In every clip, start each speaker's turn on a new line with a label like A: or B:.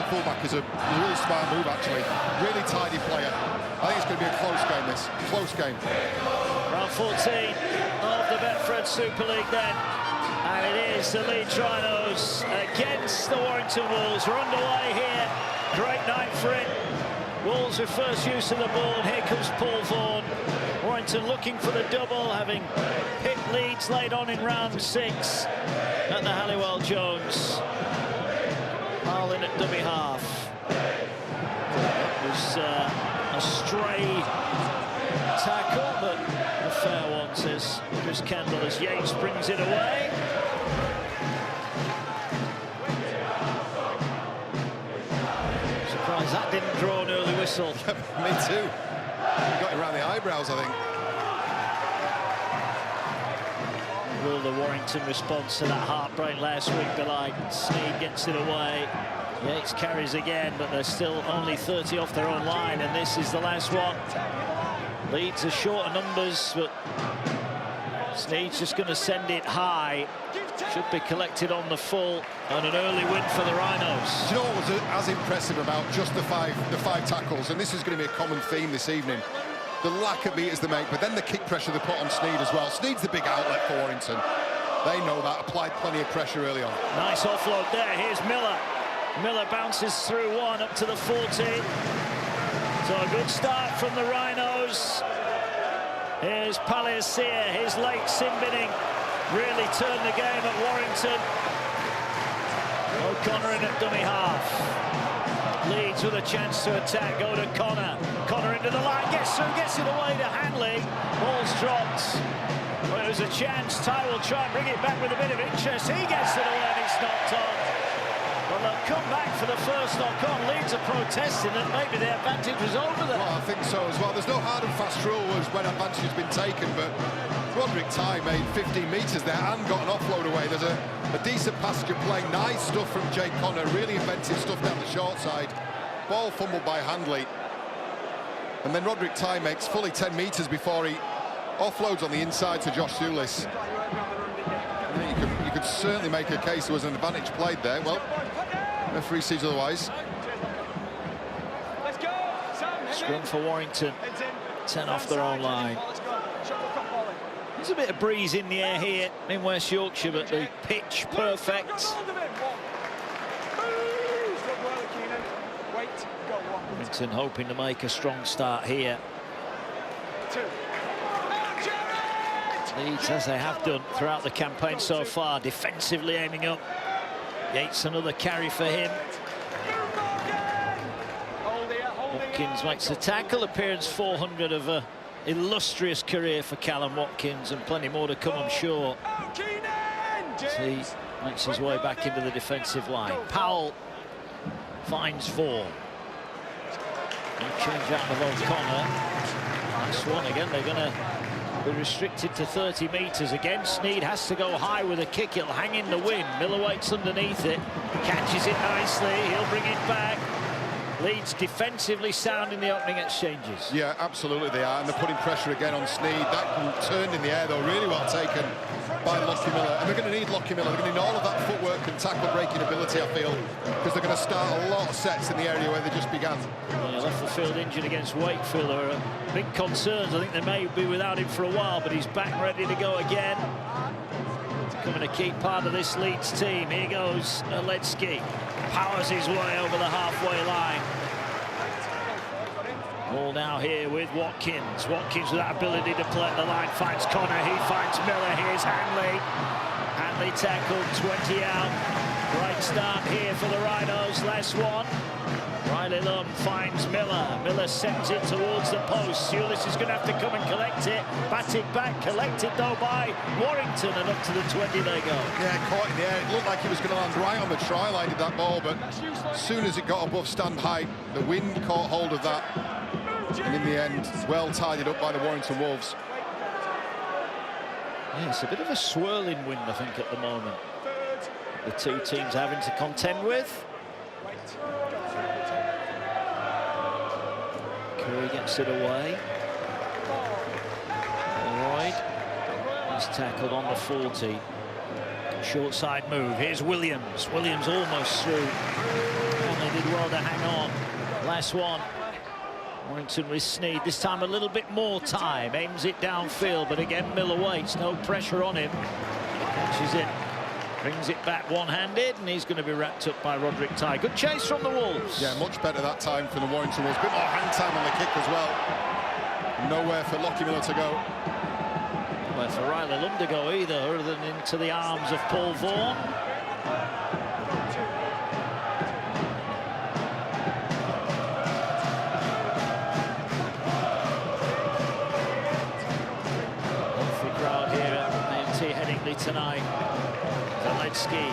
A: the fullback is a really smart move, actually. Really tidy player. I think it's going to be a close game, this. Close game.
B: Round 14 of the Betfred Super League then. And it is the Leeds Rhinos against the Warrington Wolves. We're underway here. Great night for it. Wolves with first use of the ball, and here comes Paul Vaughan. Warrington looking for the double, having picked Leeds late on in round 6 at the Halliwell Jones. Powell in at dummy half. That was a stray tackle, but a fair one, says Chris Kendall, as Yates brings it away. Surprised that didn't draw an early whistle.
A: Me too. He got it around the eyebrows, I think.
B: Will the Warrington response to that heartbreak last week be like? Sneed gets it away. Yates carries again, but they're still only 30 off their own line, and this is the last one. Leeds are short of numbers, but Sneed's just going to send it high. Should be collected on the full, and an early win for the Rhinos.
A: Do you know what was as impressive about just the five tackles, and this is going to be a common theme this evening, the lack of meters they make, but then the kick pressure they put on Sneed as well. Sneed's the big outlet for Warrington. They know that, applied plenty of pressure early on. Nice
B: offload there. Here's Miller. Miller bounces through one up to the 14. So a good start from the Rhinos. Here's Paliasia, his late sin binning really turned the game at Warrington. O'Connor in at dummy half. Leeds with a chance to attack, go to Connor. Connor into the line, gets through, gets it away to Hanley. Ball's dropped. Well, it was a chance. Ty will try and bring it back with a bit of interest. He gets it away and it's knocked on. Well, they'll come back for the first knock on. Leeds are protesting that maybe the advantage was over there.
A: Well, I think so as well. There's no hard and fast rule as when advantage has been taken, but Roderick Ty made 15 metres there and got an offload away. There's a decent passage of play. Nice stuff from Jake Connor. Really inventive stuff down the short side. Ball fumbled by Handley. And then Roderick Ty makes fully 10 metres before he offloads on the inside to Josh Thulis. You could certainly make a case there was an advantage played there. Well, referee sees otherwise.
B: Scrum for Warrington. 10 off their own line. There's a bit of breeze in the air here in West Yorkshire, but the pitch perfect. Warrington hoping to make a strong start here. Leeds, as they have done throughout the campaign so far, defensively aiming up. Yates, another carry for him. Watkins makes a tackle, appearance 400 of a illustrious career for Callum Watkins, and plenty more to come, I'm sure. As he makes his way back into the defensive line. Powell finds 4. Change out of O'Connor. Nice one again. They're going to be restricted to 30 metres again. Sneed has to go high with a kick. It'll hang in the wind. Miller waits underneath it, catches it nicely. He'll bring it back. Leeds defensively sound in the opening exchanges.
A: Yeah, absolutely they are, and they're putting pressure again on Sneed. That turned in the air, though, really well taken by Lockie Miller. And they're going to need Lockie Miller. They're going to need all of that footwork and tackle-breaking ability, I feel, because they're going to start a lot of sets in the area where they just began.
B: Yeah, left the field injured against Wakefield. There are big concerns. I think they may be without him for a while, but he's back ready to go again. Becoming a key part of this Leeds team. Here goes Aletsky. Powers his way over the halfway line. Ball now here with Watkins. Watkins with that ability to play at the line. Finds Connor. He finds Miller. Here's Hanley. Hanley tackled, 20 out. Right start here for the Rhinos. Last one. Riley Lum finds Miller. Miller sends it towards the post. Thulis is going to have to come and collect it. Batted back, collected though by Warrington, and up to the 20 they go.
A: Yeah, caught in the air. It looked like he was going to land right on the try line of that ball, but as soon as it got above stand height, the wind caught hold of that. And in the end, well tidied up by the Warrington Wolves.
B: Yeah, it's a bit of a swirling wind, I think, at the moment. The two teams having to contend with. Curry gets it away. Lloyd is tackled on the 40. Short side move. Here's Williams. Williams almost through. And they did well Barrow to hang on. Last one. Warrington with Sneed, this time a little bit more time, aims it downfield, but again Miller waits, no pressure on him. Catches it, brings it back one-handed, and he's going to be wrapped up by Roderick Ty. Good chase from the Wolves.
A: Yeah, much better that time for the Warrington Wolves. A bit more hang time on the kick as well. Nowhere for Lockie Miller to go.
B: Nowhere for Riley Lund to go either, other than into the arms of Paul Vaughan. Tonight, Zalewski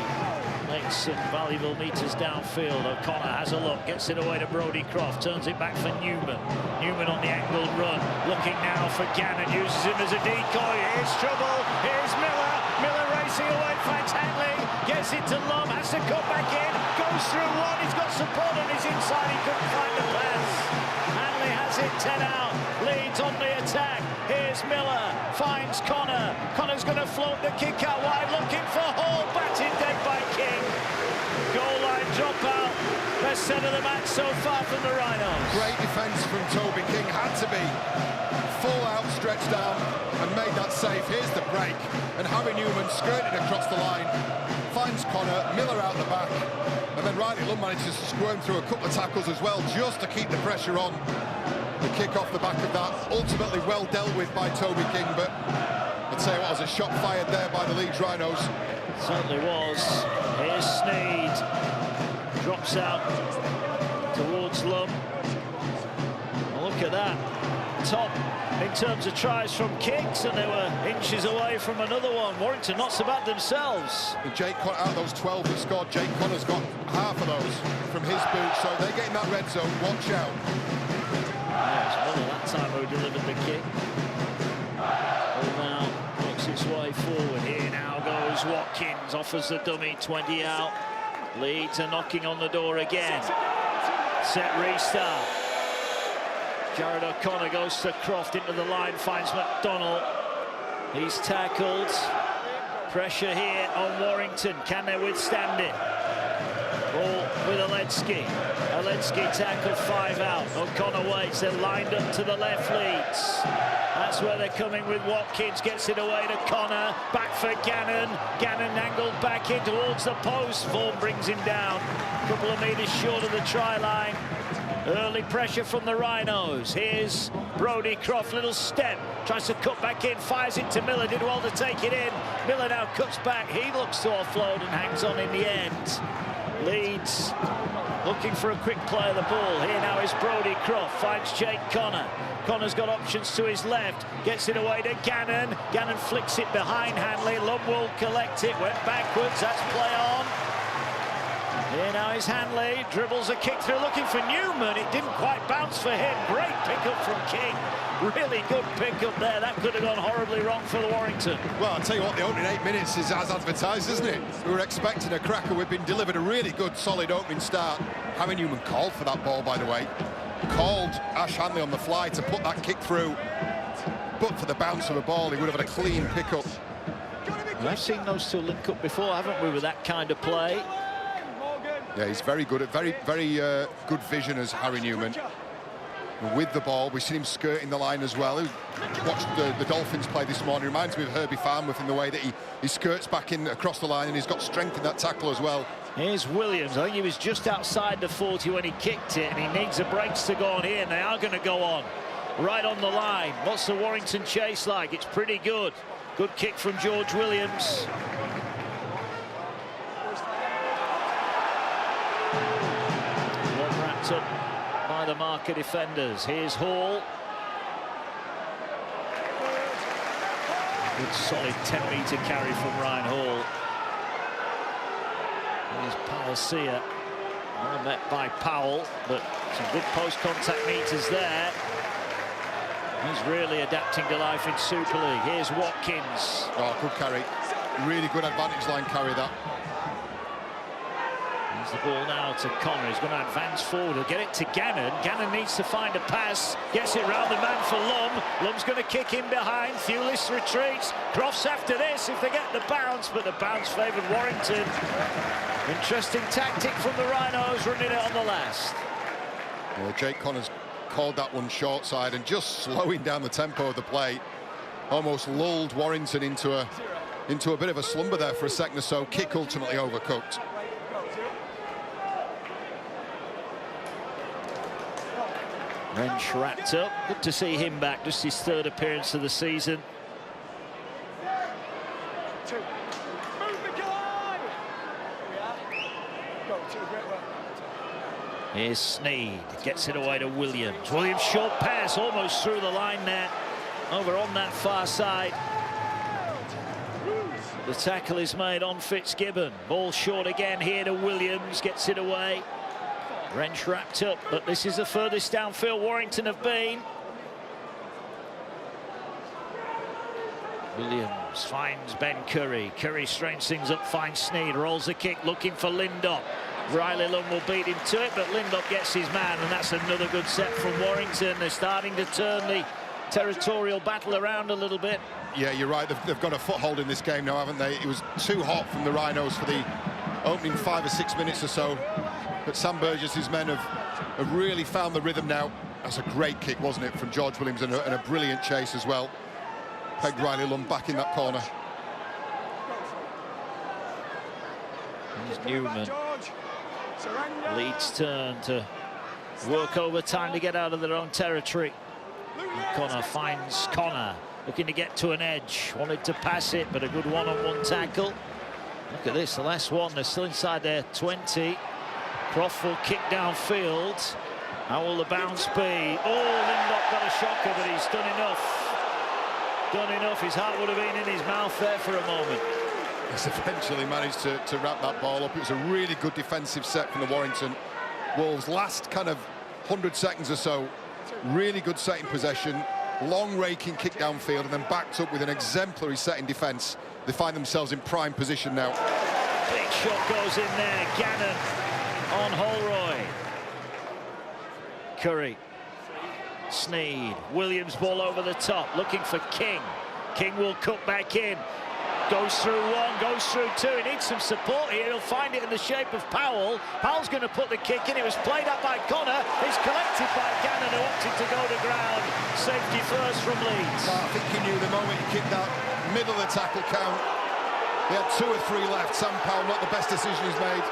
B: makes some valuable meters downfield. O'Connor has a look, gets it away to Brodie Croft, turns it back for Newman. Newman on the angled run, looking now for Gannon, uses him as a decoy. Here's trouble, here's Miller. Miller racing away, finds Hanley, gets it to Lum, has to cut back in, goes through one, he's got support on his inside, he couldn't find the pass. Hanley has it 10 out, Leeds on the attack. Here's Miller, finds Connor. Connor's going to float the kick out wide, looking for Hall, batted dead by King. Goal line dropout. Best set of the match so far from the Rhinos.
A: Great defence from Toby King, had to be full out, stretched down, and made that save. Here's the break, and Harry Newman skirted across the line, finds Connor, Miller out the back, and then Riley Lund manages to squirm through a couple of tackles as well, just to keep the pressure on. The kick off the back of that, ultimately well dealt with by Toby King, but I'd say it was a shot fired there by the Leeds Rhinos.
B: Certainly was. Here's Sneed, drops out towards Lum. Well, look at that, top in terms of tries from kicks, and they were inches away from another one. Warrington not so bad themselves.
A: And Jake Connor, out of those 12 that scored, Jake Connor's got half of those from his boot, so they're getting that red zone, watch out.
B: Yeah, it's that time who delivered the kick. Ball now works its way forward. Here now goes Watkins, offers the dummy, 20 out. Leeds are knocking on the door again. Set restart. Jared O'Connor goes to Croft into the line, finds McDonnell. He's tackled. Pressure here on Warrington. Can they withstand it? Ball with Aledski. Aledski tackle, 5 out. O'Connor waits, they're lined up to the left, Leeds. That's where they're coming with Watkins, gets it away to Connor, back for Gannon. Gannon angled back in towards the post, Vaughan brings him down. A couple of metres short of the try line. Early pressure from the Rhinos. Here's Brodie Croft, little step, tries to cut back in, fires it to Miller, did well to take it in. Miller now cuts back, he looks to offload and hangs on in the end. Leeds looking for a quick play of the ball. Here now is Brodie Croft, finds Jake Connor. Connor's got options to his left, gets it away to Gannon. Gannon flicks it behind Hanley. Lum will collect it, went backwards, that's play on. Here now is Hanley, dribbles a kick through, looking for Newman. It didn't quite bounce for him. Great pickup from King. Really good pickup there. That could have gone horribly wrong for the Warrington.
A: Well, I'll tell you what, the opening 8 minutes is as advertised, isn't it? We were expecting a cracker. We've been delivered a really good, solid opening start. Harry Newman called for that ball, by the way. Called Ash Hanley on the fly to put that kick through. But for the bounce of the ball, he would have had a clean pickup.
B: We've seen those two link up before, haven't we, with that kind of play?
A: Yeah, he's very good at very good vision as Harry Newman. And with the ball, we've seen him skirting the line as well. Watched the Dolphins play this morning. Reminds me of Herbie Farnworth in the way that he skirts back in across the line, and he's got strength in that tackle as well.
B: Here's Williams. I think he was just outside the 40 when he kicked it, and he needs the brakes to go on here, and they are going to go on. Right on the line. What's the Warrington chase like? It's pretty good. Good kick from George Williams. Wrapped up by the marker defenders. Here's Hall. Good solid 10-metre carry from Ryan Hall. Here's Palacia. Well met by Powell, but some good post-contact meters there. He's really adapting to life in Super League. Here's Watkins.
A: Oh, good carry. Really good advantage line carry, that.
B: Here's the ball now to Connor. He's going to advance forward. He'll get it to Gannon. Gannon needs to find a pass. Gets it round the man for Lum. Lum's going to kick in behind. Thewlis retreats. Crofts after this if they get the bounce, but the bounce favoured Warrington. Interesting tactic from the Rhinos, running it on the last.
A: Well, Jake Connor's called that one short side and just slowing down the tempo of the play. Almost lulled Warrington into a bit of a slumber there for a second or so. Kick ultimately overcooked.
B: Wrench wrapped up. Good to see him back. Just his third appearance of the season. Here's Sneed, gets it away to Williams. Williams short pass, almost through the line there, over on that far side. The tackle is made on Fitzgibbon. Ball short again here to Williams, gets it away. Wrench wrapped up, but this is the furthest downfield Warrington have been. Williams finds Ben Curry. Curry straightens things up, finds Sneed, rolls the kick, looking for Lindop. Riley Lund will beat him to it, but Lindop gets his man, and that's another good set from Warrington. They're starting to turn the territorial battle around a little bit.
A: Yeah, you're right. They've got a foothold in this game now, haven't they? It was too hot from the Rhinos for the opening 5 or 6 minutes or so. But Sam Burgess's men have really found the rhythm now. That's a great kick, wasn't it, from George Williams, and a brilliant chase as well. Pegged Riley Lund back in that corner.
B: Here's Newman. Leeds turn to work overtime to get out of their own territory. And Connor finds Connor, looking to get to an edge. Wanted to pass it, but a good one-on-one tackle. Look at this, the last one. They're still inside their 20. Croft will kick downfield. How will the bounce be? Oh, Lindop got a shocker, but he's done enough. Done enough. His heart would have been in his mouth there for a moment.
A: He's eventually managed to wrap that ball up. It was a really good defensive set from the Warrington Wolves. Last kind of 100 seconds or so, really good set in possession, long raking kick downfield, and then backed up with an exemplary set in defence. They find themselves in prime position now.
B: Big shot goes in there. Gannon on Holroyd. Curry. Sneed. Williams ball over the top, looking for King. King will cut back in. Goes through one, goes through two. He needs some support here. He'll find it in the shape of Powell. Powell's going to put the kick in. It was played up by Connor. It's collected by Gannon, who opted to go to ground. Safety first from Leeds.
A: I think he knew the moment he kicked that middle of the tackle count. He had 2 or 3 left. Sam Powell, not the best decision he's made.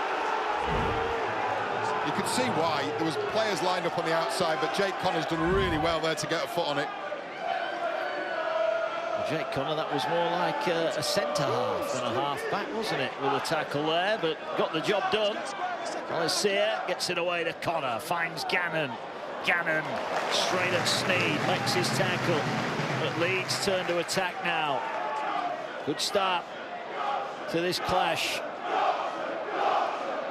A: You could see why. There was players lined up on the outside, but Jake Connor's done really well there to get a foot on it.
B: Jake Connor, that was more like a centre-half than a half-back, wasn't it, with a tackle there, but got the job done. Alicia gets it away to Connor, finds Gannon. Gannon straight at Sneed, makes his tackle. But Leeds turn to attack now. Good start to this clash.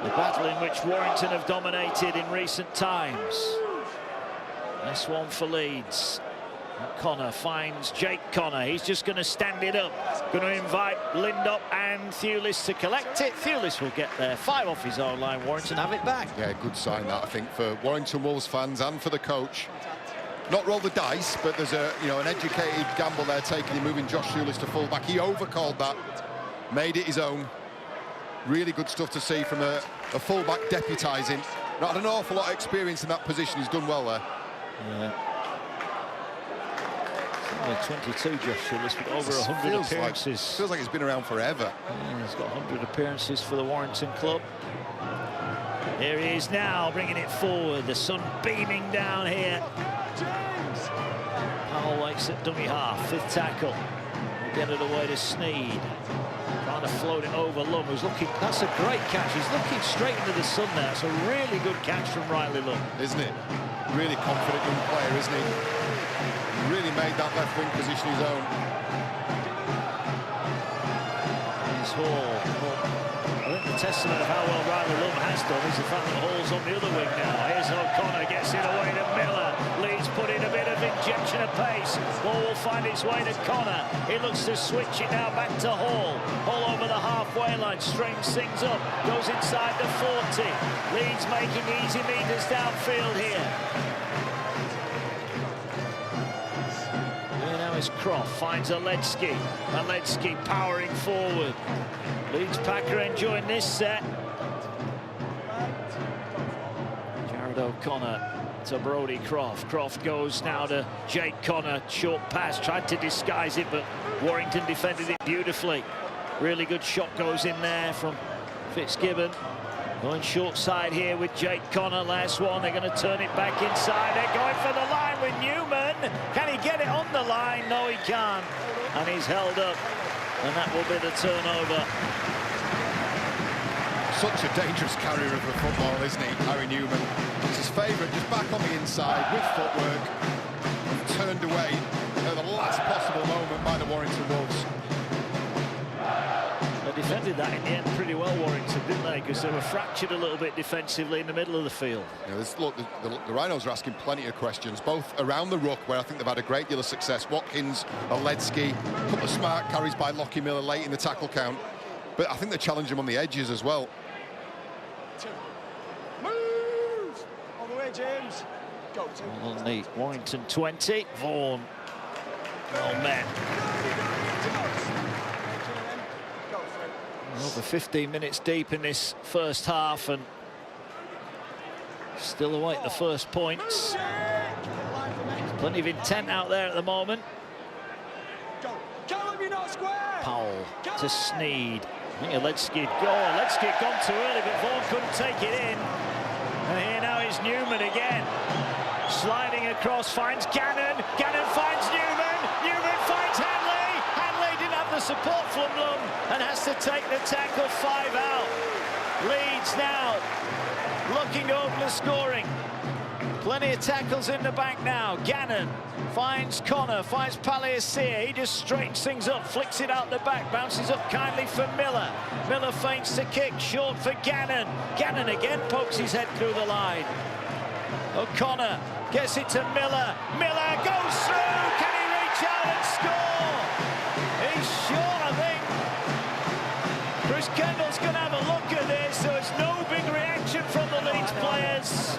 B: The battle in which Warrington have dominated in recent times. This one for Leeds. Connor finds Jake Connor. He's just going to stand it up. Going to invite Lindop and Thewlis to collect it. Thewlis will get there. 5 off his own line. Warrington have it back.
A: Yeah, good sign that, I think, for Warrington Wolves fans and for the coach. Not roll the dice, but there's an educated gamble there taking him, moving Josh Thewlis to full-back. He overcalled that, made it his own. Really good stuff to see from a full-back deputising. Not had an awful lot of experience in that position. He's done well there.
B: Yeah. 22, Josh Thewlis, with over 100 appearances.
A: Feels like he's been around forever.
B: Yeah, he's got 100 appearances for the Warrington club. Here he is now, bringing it forward. The sun beaming down here. Powell wakes at dummy half, 5th tackle. We'll get it away to Sneed. Trying to float it over Lund, who's looking. That's a great catch. He's looking straight into the sun there. It's a really good catch from Riley Lund.
A: Isn't it? Really confident young player, isn't he? Really made that left wing position his own.
B: Here's Hall. I think the testament of how well Riley Lund has done is the fact that Hall's on the other wing now. Here's O'Connor, gets it away to Miller. Leeds put in a bit of injection of pace. Ball will find its way to Connor. He looks to switch it now back to Hall. Hall over the halfway line, straightens things up, goes inside the 40. Leeds making easy meters downfield here. Is Croft, finds Aledski powering forward. Leeds Packer enjoying this set. O'Connor to Brodie Croft. Croft goes now to Jake Connor. Short pass, tried to disguise it, but Warrington defended it beautifully. Really good shot goes in there from Fitzgibbon. Going short side here with Jake Connor. Last one, they're going to turn it back inside. They're going for the line with Newman. Can he get it on the line? No, he can't. And he's held up. And that will be the turnover.
A: Such a dangerous carrier of the football, isn't he, Harry Newman? It's his favourite, just back on the inside with footwork. Turned away at the last possible moment by the Warrington Wolves.
B: They defended that in the end pretty well, Warrington, didn't they? Because they were fractured a little bit defensively in the middle of the field.
A: Yeah, look, the Rhinos are asking plenty of questions, both around the ruck, where I think they've had a great deal of success. Watkins, Oledzki, a couple of smart carries by Lockie Miller late in the tackle count. But I think they challenge him on the edges as well.
C: Move! On the way, James. Go, Tim.
B: On the Warrington 20, Vaughan. Well met. Over 15 minutes deep in this first half and still await the first points. Plenty of intent out there at the moment. Powell to Sneed. I think Oledzki had gone too early, but Vaughan couldn't take it in. And here now is Newman again. Sliding across, finds Gannon. Gannon finds Newman. Newman finds Hanley. Hanley didn't have the support from Lund and has to take the tackle. 5 out. Leeds now looking to open the scoring. Plenty of tackles in the back now. Gannon finds Connor, finds Paliasir. He just straightens things up, flicks it out the back, bounces up kindly for Miller. Miller feints to kick, short for Gannon. Gannon again pokes his head through the line. O'Connor gets it to Miller. Miller goes through. Can he reach out and score? He's short, I think. Chris Kendall's going to have a look at this, so it's no big reaction from the Leeds players.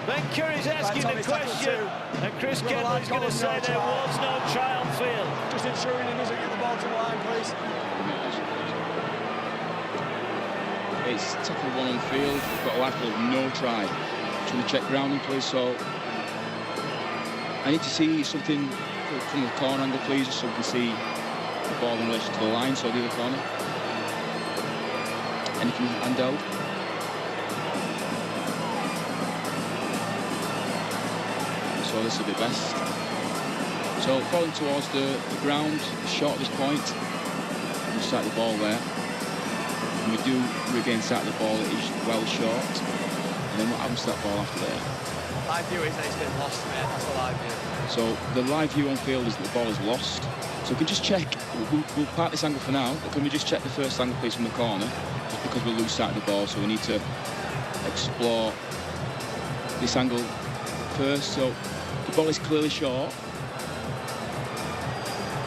B: Ben Curry's asking the question, and Chris Kendall's going to say there was no try on field.
C: Just ensuring he doesn't get the ball to the line, please.
D: It's tackle 1 on field. We've got a live of no try. Trying to check grounding, please. So I need to see something from the corner angle, please, so we can see the ball in relation to the line, so the other corner. Anything handheld? So this will be best. So falling towards the ground, short at this point. We start the ball there. And we do regain sight of the ball, it is well short. And then what happens to that ball after there?
C: Live view is that it's been lost, mate. That's the live view.
D: So the live view on field is that the ball is lost. So we can just check, we'll park this angle for now, but can we just check the first angle, please, from the corner? Just because we'll lose sight of the ball, so we need to explore this angle first. So the ball is clearly short.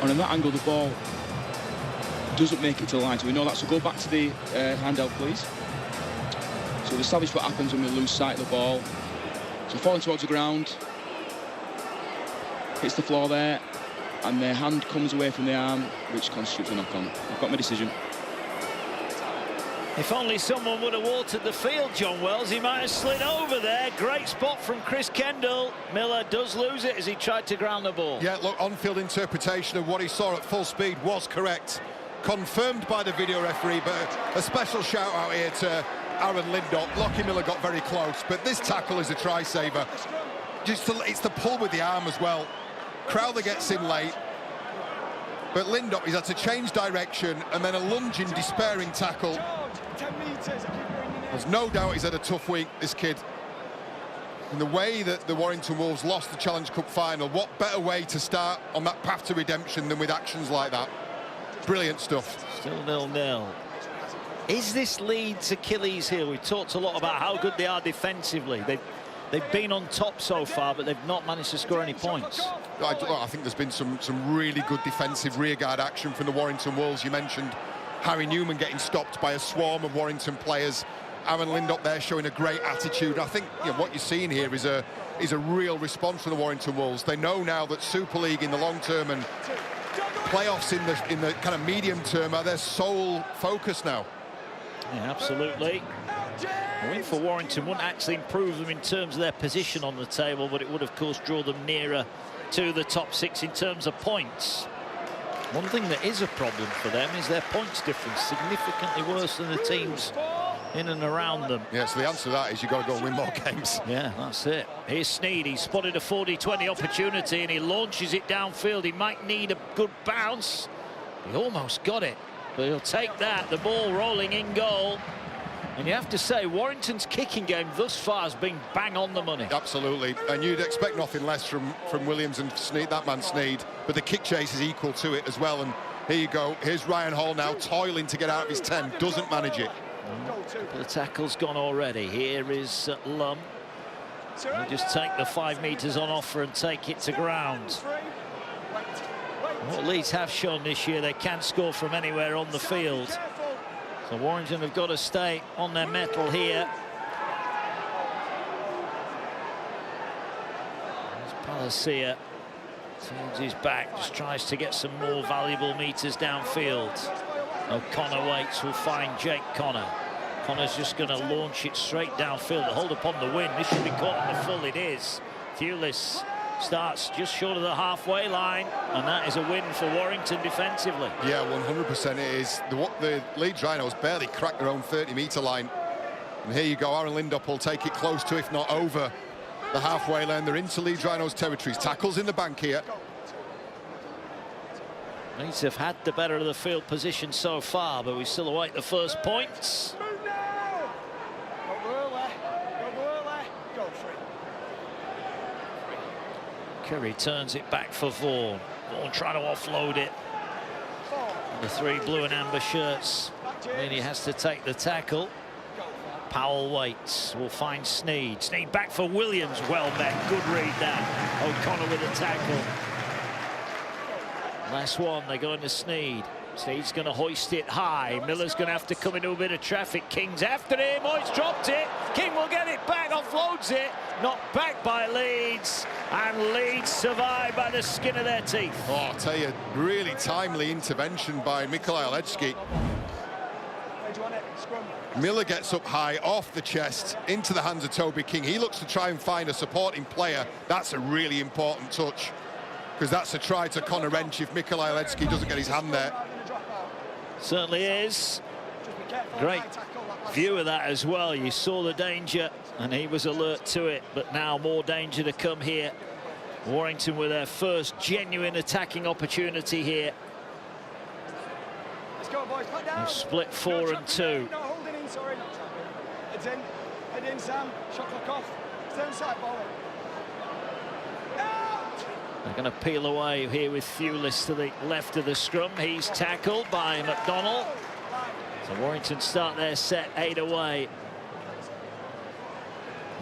D: And in that angle, the ball doesn't make it to the line, so we know that. So go back to the handout, please. So we've established what happens when we lose sight of the ball. So falling towards the ground, hits the floor there, and their hand comes away from the arm, which constitutes a knock-on. I've got my decision.
B: If only someone would have watered the field, John Wells, he might have slid over there. Great spot from Chris Kendall. Miller does lose it as he tried to ground the ball.
A: Yeah, look, on-field interpretation of what he saw at full speed was correct. Confirmed by the video referee, but a special shout out here to Aaron Lindop. Lockie Miller got very close, but this tackle is a try saver. It's the pull with the arm as well. Crowther gets in late, but Lindop, he's had to change direction, and then a lunging, despairing tackle.
C: 10 metres.
A: There's no doubt he's had a tough week, this kid. In the way that the Warrington Wolves lost the Challenge Cup final, what better way to start on that path to redemption than with actions like that? Brilliant stuff.
B: Still 0-0. Is this Leeds' Achilles heel? We talked a lot about how good they are defensively. They've been on top so far, but they've not managed to score any points.
A: I think there's been some really good defensive rearguard action from the Warrington Wolves. You mentioned Harry Newman getting stopped by a swarm of Warrington players. Aaron Lindop there showing a great attitude. I think what you're seeing here is a real response from the Warrington Wolves. They know now that Super League in the long term and playoffs in the kind of medium term are their sole focus now.
B: Yeah, absolutely. A win for Warrington wouldn't actually improve them in terms of their position on the table, but it would, of course, draw them nearer to the top 6 in terms of points. One thing that is a problem for them is their points difference, significantly worse than the teams in and around them.
A: Yeah, so the answer to that is you've got to go and win more games.
B: Yeah, that's it. Here's Sneed. He spotted a 40-20 opportunity and he launches it downfield. He might need a good bounce. He almost got it, but he'll take that. The ball rolling in goal. And you have to say, Warrington's kicking game thus far has been bang on the money.
A: Absolutely, and you'd expect nothing less from Williams and Sneed, that man Sneed, but the kick chase is equal to it as well. And here you go, here's Ryan Hall now toiling to get out of his 10, doesn't manage it.
B: The tackle's gone already. Here is Lum. He'll just take the 5 metres on offer and take it to ground. What Leeds have shown this year, they can score from anywhere on the field. So Warrington have got to stay on their mettle here. There's Palacia. Turns his back, just tries to get some more valuable metres downfield. O'Connor waits, will find Jake Connor. Connor's just going to launch it straight downfield. The hold upon the win. This should be caught on the full. It is. Thewlis starts just short of the halfway line, and that is a win for Warrington defensively.
A: Yeah, 100% it is. The Leeds Rhinos barely cracked their own 30-metre line. And here you go, Aaron Lindop will take it close to, if not over, the halfway line. They're into Leeds Rhinos territories. Tackles in the bank here.
B: Leeds have had the better of the field position so far, but we still await the first points. Curry turns it back for Vaughan. Vaughan trying to offload it. The 3 blue and amber shirts. Then he has to take the tackle. Powell waits. Will find Sneed. Sneed back for Williams. Well met. Good read there. O'Connor with a tackle. Last one. They go into Sneed. Sneed's going to hoist it high. Miller's going to have to come into a bit of traffic. King's after him. Oh, he's dropped it. King will get it back. Offloads it. Knocked back by Leeds. And Leeds survive by the skin of their teeth.
A: Oh, I'll tell you, really timely intervention by Mikołaj Oleczki. Miller gets up high, off the chest, into the hands of Toby King. He looks to try and find a supporting player. That's a really important touch, because that's a try to Connor wrench if Mikołaj Oleczki doesn't get his hand there.
B: Certainly is. Great view of that as well. You saw the danger and he was alert to it, but now more danger to come here. Warrington with their first genuine attacking opportunity here.
C: Let's go, boys. Put down.
B: They've split 4 and 2.
C: No, holding in, sorry, not trapping. Heads in. Head in, Sam. Shot clock off. Stay inside, ball.
B: They're going to peel away here with Thewlis to the left of the scrum. He's tackled by McDonnell. So Warrington start their set 8 away.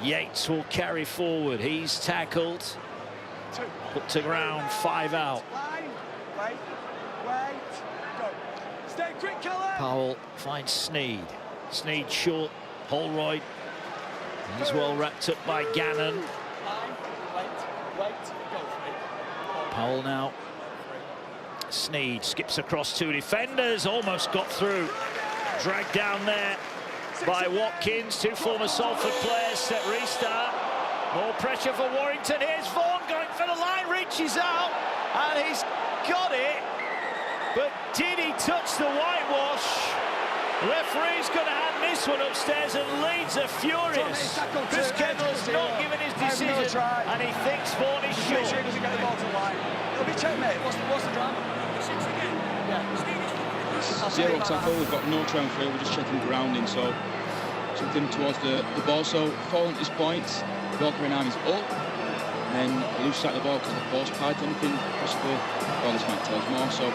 B: Yates will carry forward. He's tackled. Put to ground, 5 out.
C: Wait, go. Stay quick, Keller.
B: Powell finds Sneed. Sneed short. Holroyd. He's well wrapped up by Gannon.
C: Wait, go.
B: Powell now. Sneed skips across 2 defenders. Almost got through. Dragged down there by Watkins. 2 former Salford players. Set restart. More pressure for Warrington. Here's Vaughan going for the line. Reaches out. And he's got it. But did he touch the whitewash? The referee's going to hand this one upstairs, and Leeds are furious. Chris Kendall's not given his decision, and he thinks Vaughan is short.
C: Make sure he doesn't get the ball to the line. It'll be checkmate. What's the drama?
D: Zero tackle, we've got no try and field, we're just checking grounding, so something towards the ball. So following this point, the Valkyrie arm is up, and then lose sight of the ball because the ball's pads, anything possibly, well, this might tell us more. So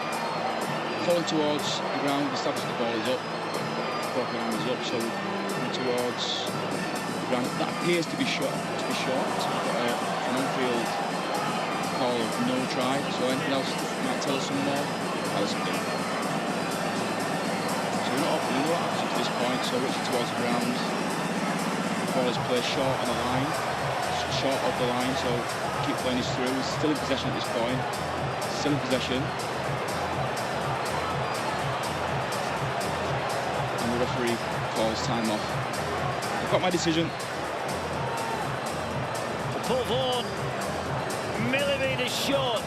D: falling towards the ground, establish the ball is up, Valkyrie arm is up, so coming towards the ground. That appears to be short, but an on-field call of no try, so anything else might tell us some more. So we're not opening what happens at this point, so Richard towards the ground. The ball is played short on the line, short of the line, so keep playing this through. He's still in possession at this point, still in possession. And the referee calls time off. The got my decision.
B: Paul Vaughan, millimetres short.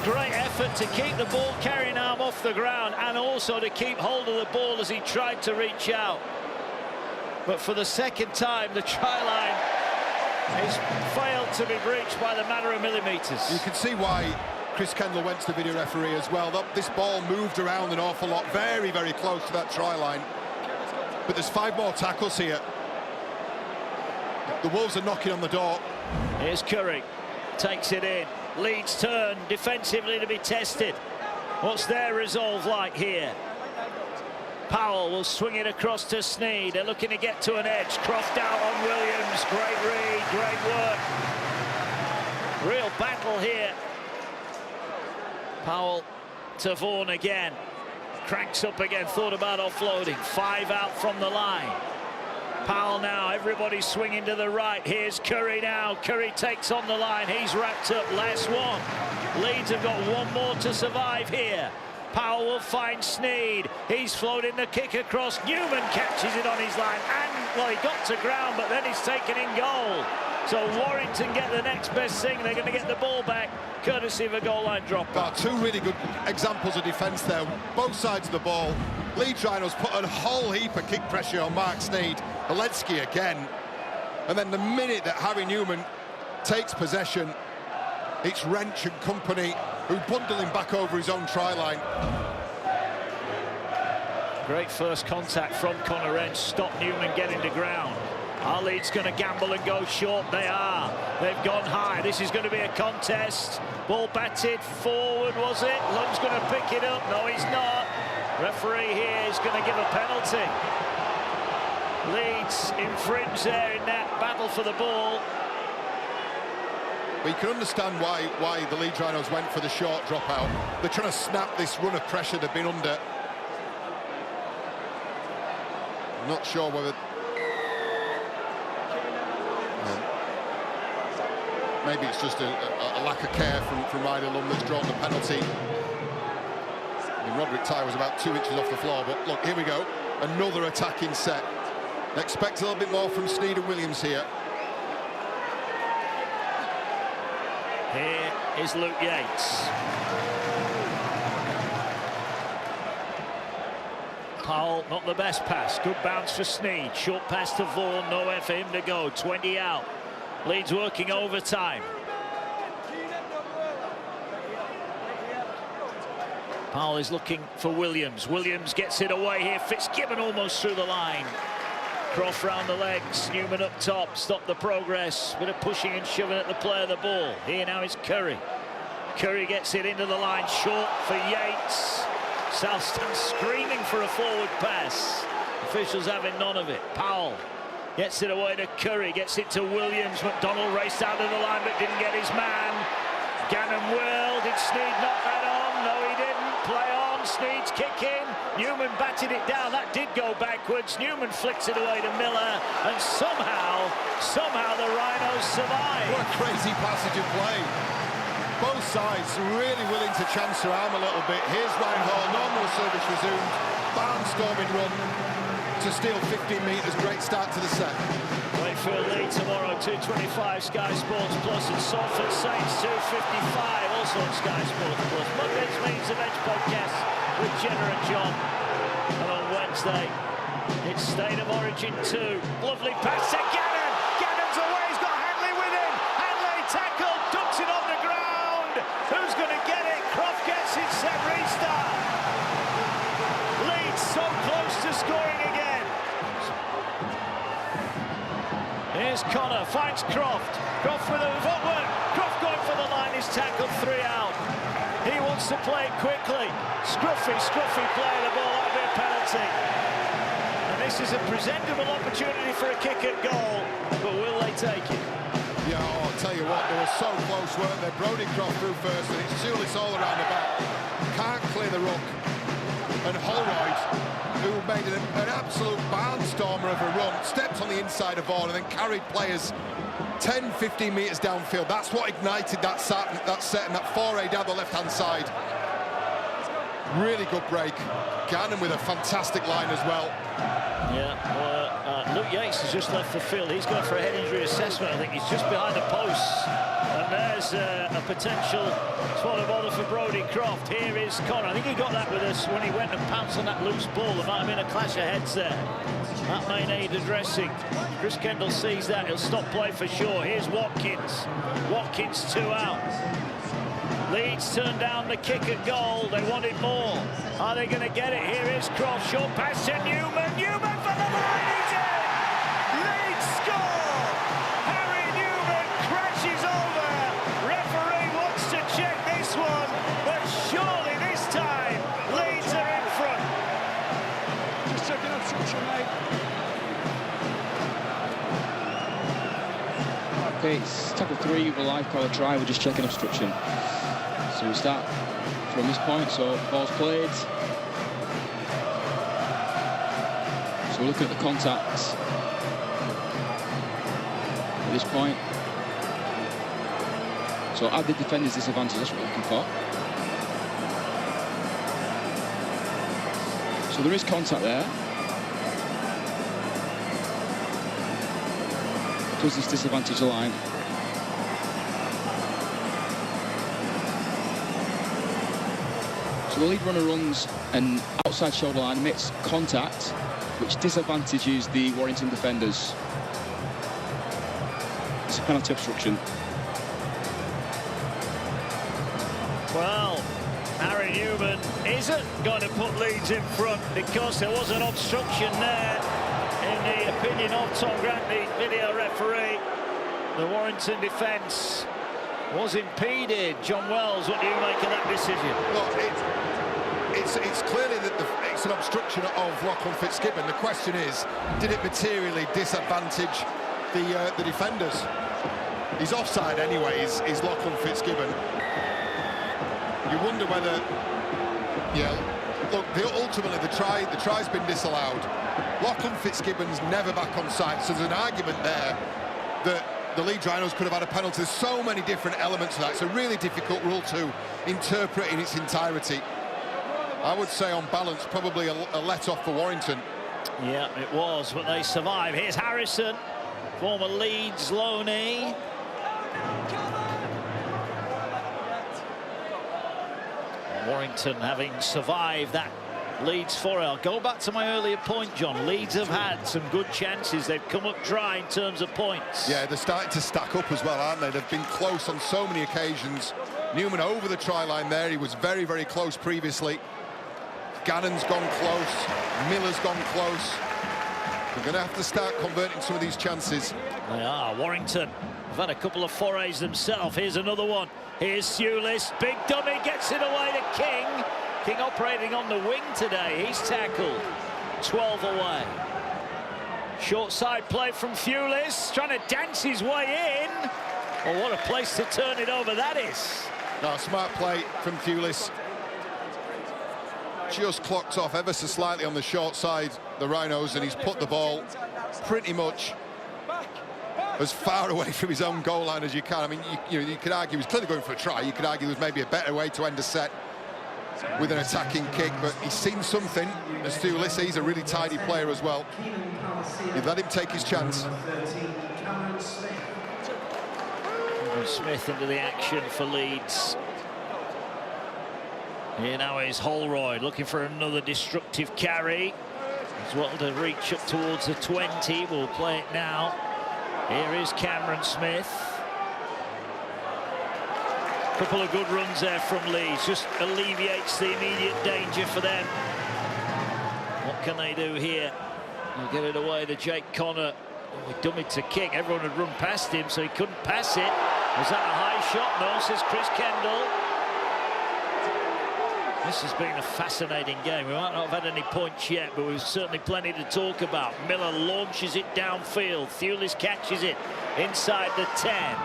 B: Great effort to keep the ball carrying arm off the ground and also to keep hold of the ball as he tried to reach out. But for the second time, the try line has failed to be breached by the matter of millimetres.
A: You can see why Chris Kendall went to the video referee as well. This ball moved around an awful lot, very, very close to that try line. But there's 5 more tackles here. The Wolves are knocking on the door.
B: Here's Curry, takes it in. Leeds turn defensively to be tested. What's their resolve like here? Powell will swing it across to Sneed. They're looking to get to an edge. Croft out on Williams. Great read, great work. Real battle here. Powell to Vaughan again. Cranks up again, thought about offloading. 5 out from the line. Powell now, everybody's swinging to the right. Here's Curry now. Curry takes on the line. He's wrapped up. Last one. Leeds have got 1 more to survive here. Powell will find Sneed. He's floating the kick across. Newman catches it on his line. And, well, he got to ground, but then he's taken in goal. So Warrington get the next best thing. They're going to get the ball back, courtesy of a goal line drop.
A: 2 really good examples of defence there. Both sides of the ball. Leeds Rhinos put a whole heap of kick pressure on Mark Sneed. Oledzki again. And then the minute that Harry Newman takes possession, it's Wrench and company who bundle him back over his own try line.
B: Great first contact from Conor Wrench. Stop Newman getting to ground. Are Leeds going to gamble and go short? They are. They've gone high. This is going to be a contest. Ball batted forward, was it? Lund's going to pick it up. No, he's not. Referee here is going to give a penalty. Leeds infringe there in that battle for the ball.
A: But you can understand why the Leeds Rhinos went for the short dropout. They're trying to snap this run of pressure they've been under. I'm not sure whether... Maybe it's just a lack of care from Ryder Lund that's drawn the penalty. I mean, Roderick Ty was about 2 inches off the floor, but look, here we go. Another attacking set. Expect a little bit more from Sneed and Williams here.
B: Here is Luke Yates. Powell, not the best pass. Good bounce for Sneed. Short pass to Vaughan, nowhere for him to go. 20 out. Leeds working overtime. Powell is looking for Williams. Williams gets it away here. Fitzgibbon almost through the line. Croft round the legs. Newman up top. Stop the progress. Bit of pushing and shoving at the play of the ball. Here now is Curry. Curry gets it into the line. Short for Yates. South Stand screaming for a forward pass. Officials having none of it. Powell gets it away to Curry. Gets it to Williams. McDonald raced out of the line but didn't get his man. Gannon will. Did Sneed knock that on? No, he didn't. Play on. Sneed's kicking. Newman batted it down. That did go backwards. Newman flicks it away to Miller. And somehow the Rhinos survive.
A: What a crazy passage of play. Both sides really willing to chance their arm a little bit. Here's Ryan Hall. Normal service resumed. Barnstorming run to steal 15 metres. Great start to the set.
B: Wakefield lead tomorrow, 2:25 Sky Sports Plus, and Salford Saints 2:55 also on Sky Sports Plus. Monday's Means of Edge podcast with Jenna and John, and on Wednesday it's State of Origin 2. Lovely pass to Gannon. Gannon's away. He's got Hanley with him. Hanley tackled, dumps it on the ground. Who's going to get it? Croft gets it. Set restart. Leeds so close to scoring again. Here's Connor, finds Croft. Croft with a footwork. Croft going for the line, he's tackled 3 out. He wants to play it quickly. Scruffy play of the ball, that'll be a penalty. And this is a presentable opportunity for a kick at goal, but will they take it?
A: Yeah, I'll tell you what, they were so close, weren't they? Brody Croft through first, and it's Sulis all around the back. Can't clear the ruck. And Holroyd, who made an absolute barnstormer of a run, stepped on the inside of Vaughan and then carried players 10, 15 metres downfield. That's what ignited that set and that foray down the left-hand side. Really good break. Gannon with a fantastic line as well.
B: Yeah, Luke Yates has just left the field. He's going for a head injury assessment. I think he's just behind the posts. And there's a potential spot of bother for Brodie Croft. Here is Connor. I think he got that with us when he went and pounced on that loose ball. There might have been a clash of heads there. That may need addressing. Chris Kendall sees that. He'll stop play for sure. Here's Watkins. Watkins 2 out. Leeds turned down the kick at goal. They wanted more. Are they going to get it? Here is Croft. Short pass to Newman. Newman for the line. He's in. Leeds score. Harry Newman crashes over. Referee wants to check this one, but surely this time Leeds are in front.
C: Just checking obstruction, mate.
D: Okay, it's tackle 3 with a live colour try. We're just checking obstruction. So we start from this point, so ball's played. So we're looking at the contact at this point. So add the defender's disadvantage, that's what we're looking for. So there is contact there. Does this disadvantage the line? So the lead runner runs an outside shoulder line, makes contact, which disadvantages the Warrington defenders. It's a penalty obstruction.
B: Well, Harry Newman isn't going to put Leeds in front because there was an obstruction there. In the opinion of Tom Grant, the video referee, the Warrington defence was impeded. John Wells, what do you make of that decision?
A: Look, it's clearly that it's an obstruction of Lachlan Fitzgibbon. The question is, did it materially disadvantage the defenders? He's offside anyway, is Lachlan Fitzgibbon. You wonder whether, yeah, look, ultimately the try's been disallowed. Lachlan Fitzgibbon's never back on side, so there's an argument there that the Leeds Rhinos could have had a penalty. There's so many different elements to that. It's a really difficult rule to interpret in its entirety. I would say on balance, probably a let-off for Warrington.
B: Yeah, it was, but they survive. Here's Harrison, former Leeds loanee. Warrington having survived that Leeds foray. I'll go back to my earlier point, John. Leeds have had some good chances. They've come up dry in terms of points.
A: Yeah, they're starting to stack up as well, aren't they? They've been close on so many occasions. Newman over the try line there. He was very, very close previously. Gannon's gone close. Miller's gone close. They're going to have to start converting some of these chances.
B: They are. Warrington have had a couple of forays themselves. Here's another one. Here's Thewlis. Big dummy gets it away to King. King operating on the wing today. He's tackled. 12 away. Short side play from Thewlis. Trying to dance his way in. Oh, what a place to turn it over that is.
A: No, smart play from Thewlis. Just clocked off ever so slightly on the short side, the Rhinos, and he's put the ball pretty much as far away from his own goal line as you can. I mean, you could argue he was clearly going for a try. You could argue there was maybe a better way to end a set with an attacking kick, but he's seen something. As Thewlis, he's a really tidy player as well. You've let him take his chance.
B: Smith into the action for Leeds. Here now is Holroyd looking for another destructive carry. As well to reach up towards the 20. We'll play it now. Here is Cameron Smith. Couple of good runs there from Leeds. Just alleviates the immediate danger for them. What can they do here? They'll get it away to Jake Connor. He dummied to kick. Everyone had run past him, so he couldn't pass it. Was that a high shot? No, says Chris Kendall. This has been a fascinating game. We might not have had any points yet, but we've certainly plenty to talk about. Miller launches it downfield. Thewlis catches it inside the 10.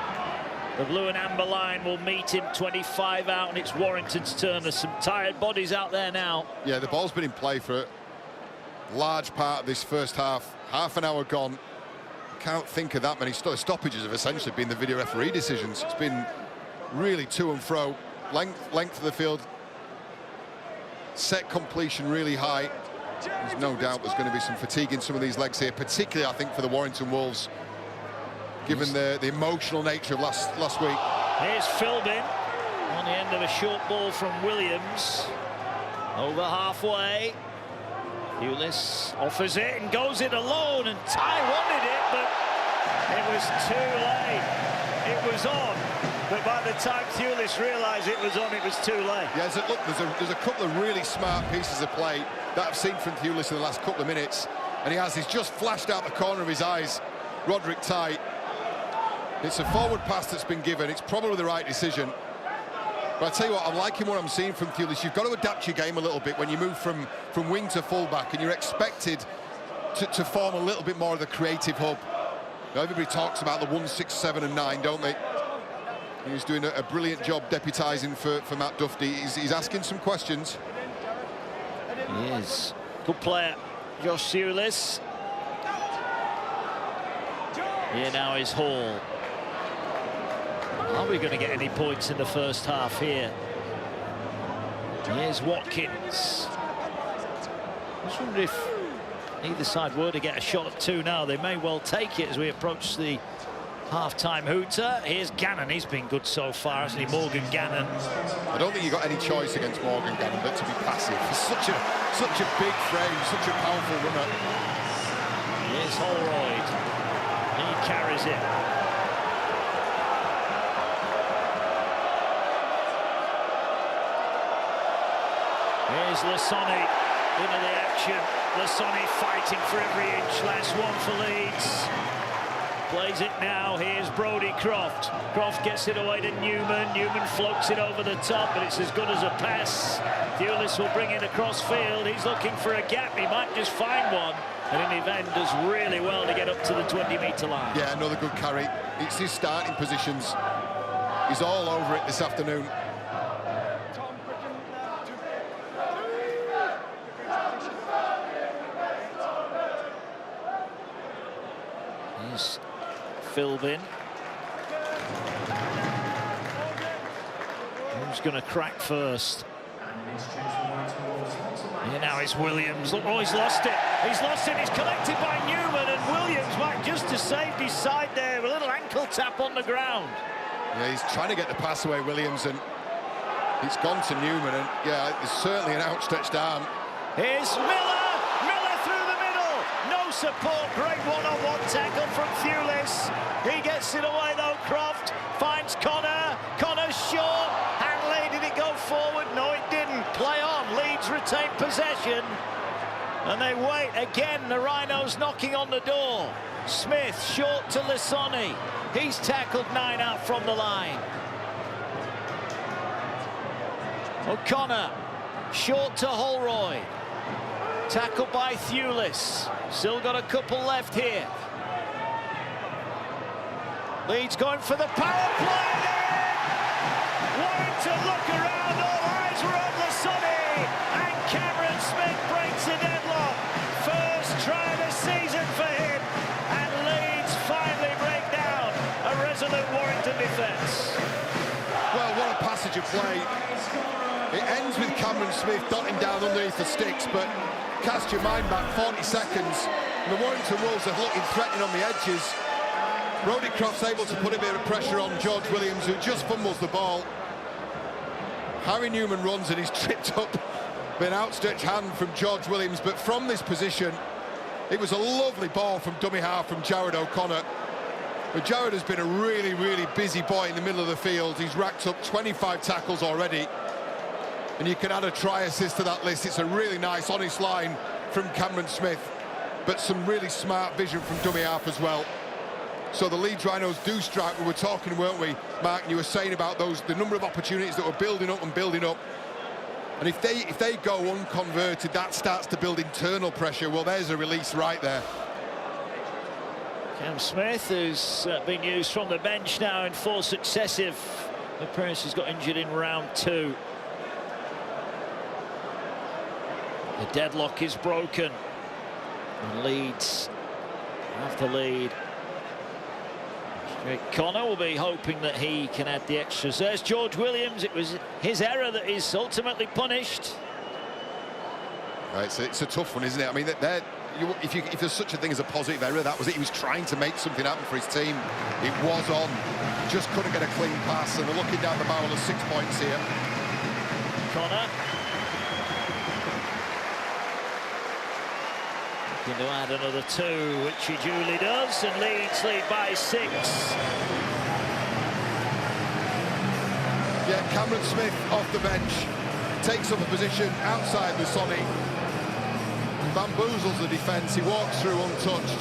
B: The blue and amber line will meet him 25 out, and it's Warrington's turn. There's some tired bodies out there now.
A: Yeah, the ball's been in play for a large part of this first half. Half an hour gone. Can't think of that many stoppages have essentially been the video referee decisions. It's been really to and fro. Length of the field. Set completion really high. There's no doubt there's going to be some fatigue in some of these legs here, particularly, I think, for the Warrington Wolves, given the emotional nature of last week.
B: Here's Philbin on the end of a short ball from Williams. Over halfway. Hewlett offers it and goes it alone, and Ty wanted it, but it was too late. It was on, but by the time Hewlett realised it was on, it was too late.
A: Yeah, look, there's a couple of really smart pieces of play that I've seen from Hewlett in the last couple of minutes, and he's just flashed out the corner of his eyes, Roderick Ty. It's a forward pass that's been given. It's probably the right decision. But I tell you what, I'm liking what I'm seeing from Hewlett. You've got to adapt your game a little bit when you move from wing to fullback, and you're expected to form a little bit more of the creative hub. Now, everybody talks about the 1, 6, 7 and 9, don't they? He's doing a brilliant job deputising for Matt Duffy. He's asking some questions.
B: He is. Good player, Josh Hewlett. Here now is Hall. Are we going to get any points in the first half here? Here's Watkins. I just wonder if either side were to get a shot at 2 now. They may well take it as we approach the half-time hooter. Here's Gannon. He's been good so far, hasn't he? Morgan Gannon.
A: I don't think you've got any choice against Morgan Gannon but to be passive. He's such a big frame, such a powerful runner.
B: Here's Holroyd. He carries it. Here's Lasoni into the action. Lasoni fighting for every inch. Last one for Leeds. Plays it now. Here's Brodie Croft. Croft gets it away to Newman. Newman floats it over the top, but it's as good as a pass. Hewlett will bring it across field. He's looking for a gap. He might just find one. And in the event, does really well to get up to the 20-metre line.
A: Yeah, another good carry. It's his starting positions. He's all over it this afternoon.
B: Here's Philbin. Who's going to crack first? Here now is Williams. Look, oh, he's lost it. He's lost it. He's collected by Newman, and Williams might just have saved his side there. A little ankle tap on the ground.
A: Yeah, he's trying to get the pass away, Williams, and it's gone to Newman. And yeah, there's certainly an outstretched arm.
B: Here's Miller. Miller through the middle. No support. Great one-on-one tackle from Hewlett. He gets it away though. Croft finds Connor. Connor's short. Hanley, did it go forward? No, it didn't. Play on. Leeds retain possession. And they wait again. The Rhinos knocking on the door. Smith short to Lasoni. He's tackled 9 out from the line. O'Connor short to Holroyd. Tackled by Hewlett. Still got a couple left here. Leeds going for the power play. Warrington look around. All eyes were on Lasoni. And Cameron Smith breaks the deadlock. First try of the season for him. And Leeds finally break down a resolute Warrington defence.
A: Well, what a passage of play. It ends with Cameron Smith dotting down underneath the sticks, but cast your mind back 40 seconds, and the Warrington Wolves are looking threatening on the edges. Brodie Croft's able to put a bit of pressure on George Williams, who just fumbles the ball. Harry Newman runs and he's tripped up with an outstretched hand from George Williams, but from this position, it was a lovely ball from dummy half from Jared O'Connor. But Jared has been a really, really busy boy in the middle of the field. He's racked up 25 tackles already. And you can add a try assist to that list. It's a really nice, honest line from Cameron Smith, but some really smart vision from dummy half as well. So the Leeds Rhinos do strike. We were talking, weren't we, Mark? And you were saying about the number of opportunities that were building up and building up. And if they go unconverted, that starts to build internal pressure. Well, there's a release right there.
B: Cam Smith, who's been used from the bench now in 4 successive appearances, got injured in round 2. The deadlock is broken. And Leeds have the lead. Connor will be hoping that he can add the extras. There's George Williams. It was his error that is ultimately punished.
A: It's a tough one, isn't it? I mean, if there's such a thing as a positive error, that was it. He was trying to make something happen for his team. It was on. Just couldn't get a clean pass, and they're looking down the barrel of 6 points here.
B: Connor. Looking to add another 2, which he duly does, and Leeds lead by 6.
A: Yeah, Cameron Smith off the bench, takes up a position outside Lusoni, bamboozles the defence, he walks through untouched.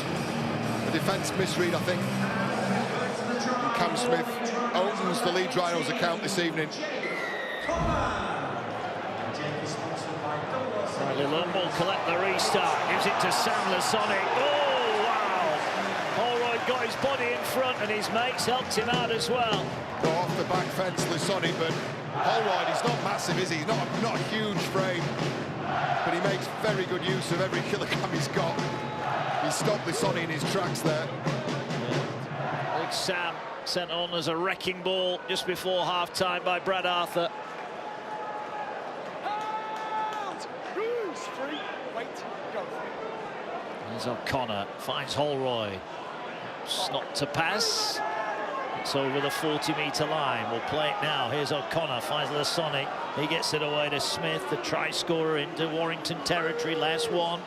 A: The defence misread, I think. And Cam Smith opens the Leeds Rhinos account this evening.
B: Lilum will collect the restart, gives it to Sam Lusoni. Oh, wow! Holroyd got his body in front and his mates helped him out as well.
A: Go off the back fence, Lusoni, but Holroyd, he's not massive, is he? He's not a huge frame, but he makes very good use of every kilogram he's got. He stopped Lusoni in his tracks there.
B: Yeah. Big Sam sent on as a wrecking ball just before half-time by Brad Arthur. There's O'Connor, finds Holroyd. It's not to pass. It's over the 40-metre line. We'll play it now. Here's O'Connor, finds Lusoni. He gets it away to Smith, the try scorer into Warrington territory. Last one.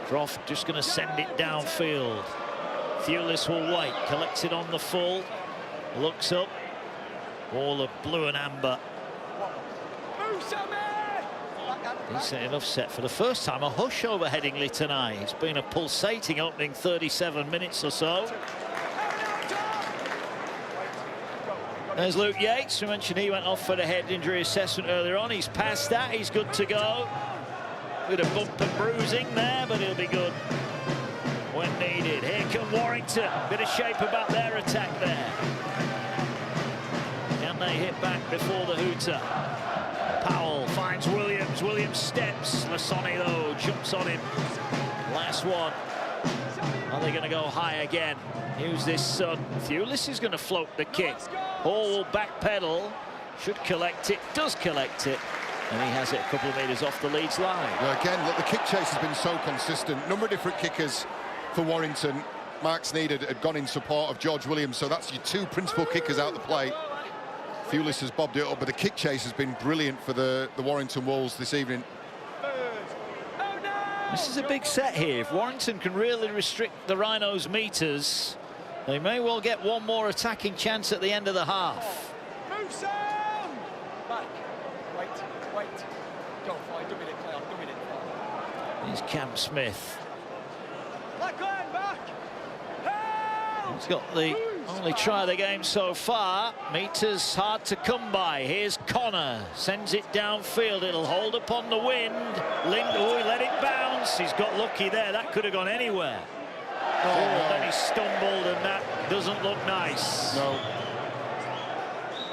B: Croft just going to send it downfield. Thewlis will wait, collects it on the full. Looks up. All of blue and amber. Decent enough set for the first time. A hush over Headingley tonight. It's been a pulsating opening 37 minutes or so. There's Luke Yates. We mentioned he went off for the head injury assessment earlier on. He's past that. He's good to go. Bit of bump and bruising there, but he'll be good when needed. Here come Warrington. Bit of shape about their attack there. Can they hit back before the hooter? Powell finds Williams. Williams steps. Lusoni, though, jumps on him. Last one. Are they going to go high again? Who's this son? Thewlis is going to float the kick. Hall will backpedal. Should collect it. Does collect it. And he has it a couple of metres off the Leeds line.
A: Well, again, look, the kick chase has been so consistent. Number of different kickers for Warrington. Mark Sneed had gone in support of George Williams, so that's your 2 principal kickers out the play. Thewlis has bobbed it up, but the kick chase has been brilliant for the Warrington Wolves this evening.
B: This is a big set here. If Warrington can really restrict the Rhinos' metres, they may well get one more attacking chance at the end of the half.
C: Move, Sam! Back. Wait. Go, fine. Do it, Claire. Do it.
B: Here's Cam Smith.
C: Back, Glenn, back! Help!
B: He's got the only try of the game so far. Meters hard to come by. Here's Connor. Sends it downfield. It'll hold upon the wind. He let it bounce. He's got lucky there. That could have gone anywhere.
A: Oh, no.
B: Then he stumbled, and that doesn't look nice.
A: No.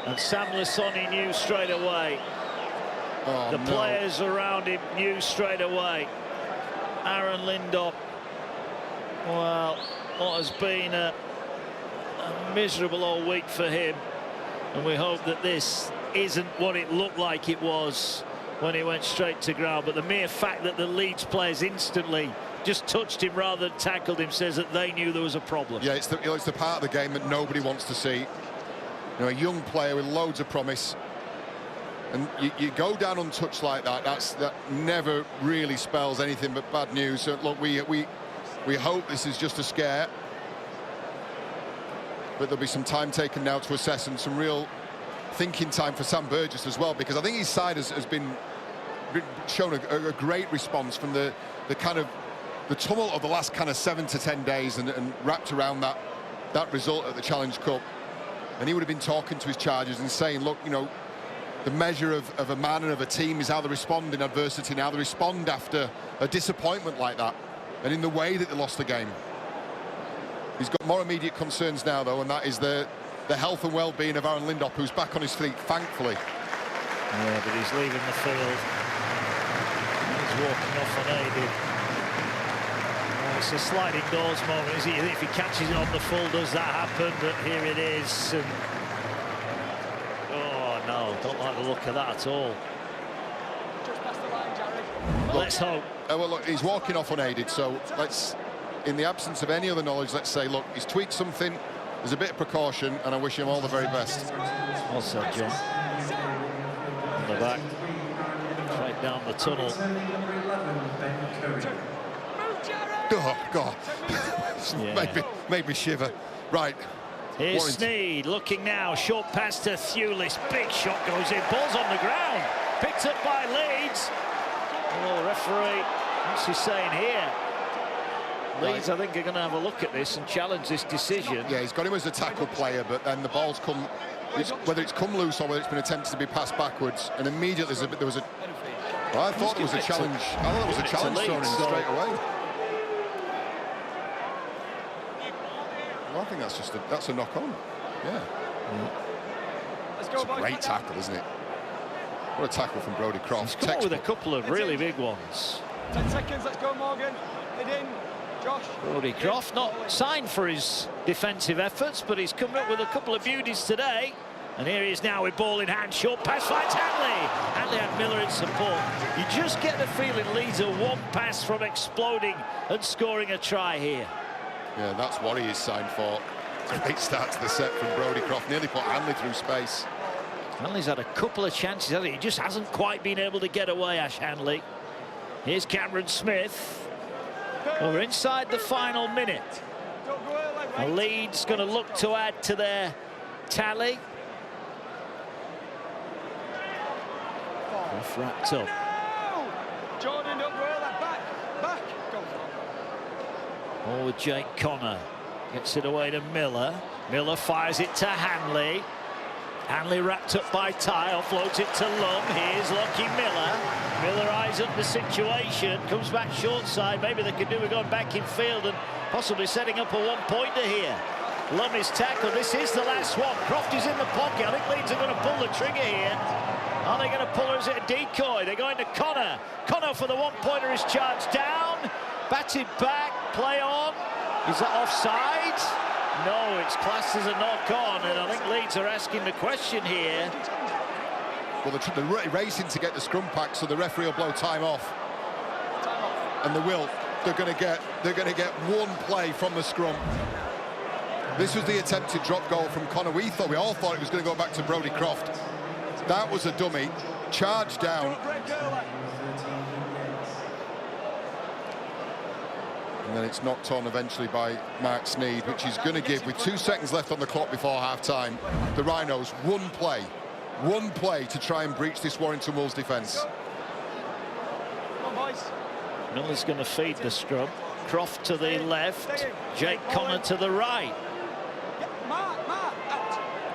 B: And Sam Lusoni knew straight away.
A: Oh,
B: The
A: no.
B: players around him knew straight away. Aaron Lindop. Well, what has been a miserable old week for him, and we hope that this isn't what it looked like it was when he went straight to ground. But the mere fact that the Leeds players instantly just touched him rather than tackled him says that they knew there was a problem.
A: Yeah, it's the part of the game that nobody wants to see. You know, a young player with loads of promise, and you go down untouched like that. That never really spells anything but bad news. So look, we hope this is just a scare, but there'll be some time taken now to assess, and some real thinking time for Sam Burgess as well, because I think his side has been shown a great response from the kind of the tumult of the last kind of 7 to 10 days, and wrapped around that result at the Challenge Cup. And he would have been talking to his charges and saying, look, you know, the measure of a man and of a team is how they respond in adversity, and how they respond after a disappointment like that, and in the way that they lost the game. He's got more immediate concerns now, though, and that is the health and well-being of Aaron Lindop, who's back on his feet, thankfully.
B: Yeah, but he's leaving the field. He's walking off unaided. It's a sliding doors moment, is it? If he catches it on the full, does that happen? But here it is. And oh, no. Don't like the look of that at all.
C: Just past the line, Jerry.
B: Let's hope.
A: Well, look, he's walking off unaided, so let's, in the absence of any other knowledge, let's say, look, he's tweaked something, there's a bit of precaution, and I wish him all the very best.
B: Well said, John. On the back, straight down the tunnel.
A: Oh, God.
B: Yeah.
A: made me shiver. Right.
B: Here's
A: Warrington.
B: Sneed looking now, short pass to Thewlis, big shot goes in, ball's on the ground, picked up by Leeds. Oh, the referee, what's he saying here? Leeds, I think, are going to have a look at this and challenge this decision.
A: Yeah, he's got him as a tackle player, but then the ball's come, whether it's come loose or whether it's been attempted to be passed backwards, and immediately there was a. Well, I thought it was a challenge. I thought it was a challenge thrown in straight away. Well, I think that's just that's a knock on. Yeah.
C: Let's
A: It's
C: go,
A: a great tackle, isn't it? What a tackle from Brodie Croft.
B: He's come up with a couple of really big ones.
C: 10 seconds, let's go, Morgan. Head in, Josh.
B: Brodie Croft not signed for his defensive efforts, but he's come up with a couple of beauties today. And here he is now with ball in hand, short pass finds Hanley. Hanley had Miller in support. You just get the feeling Leeds are one pass from exploding and scoring a try here.
A: Yeah, that's what he is signed for. Great start to the set from Brodie Croft. Nearly put Hanley through space.
B: Hanley's had a couple of chances, hasn't he? He just hasn't quite been able to get away, Ash Hanley. Here's Cameron Smith. Well, we're inside the final minute. And Leeds going to look to add to their tally. Rough wrapped up.
C: Jordan, don't go that back. Go.
B: Oh, with Jake Connor. Gets it away to Miller. Miller fires it to Hanley. Hanley wrapped up by Ty, offloads it to Lum. Here's Lockie Miller. Miller eyes up the situation, comes back short side. Maybe they could do with going back in field and possibly setting up a one-pointer here. Lum is tackled. This is the last one. Croft is in the pocket. I think Leeds are going to pull the trigger here. Are they going to pull, or is it a decoy? They're going to Connor. Connor for the one-pointer is charged down. Batted back, play on. Is that offside? No, it's classed as a knock-on, and I think Leeds are asking the question here.
A: Well, they're racing to get the scrum pack, so the referee will blow time off. And they will. They're going to get one play from the scrum. This was the attempted drop goal from Connor. We all thought it was going to go back to Brodie Croft. That was a dummy. Charged down. And then it's knocked on eventually by Mark Sneed, which is going to give, with 2 seconds left on the clock before half-time, the Rhinos one play to try and breach this Warrington Wolves defence.
B: Miller's going to feed the scrum. Croft to the left, Jake Connor to the right.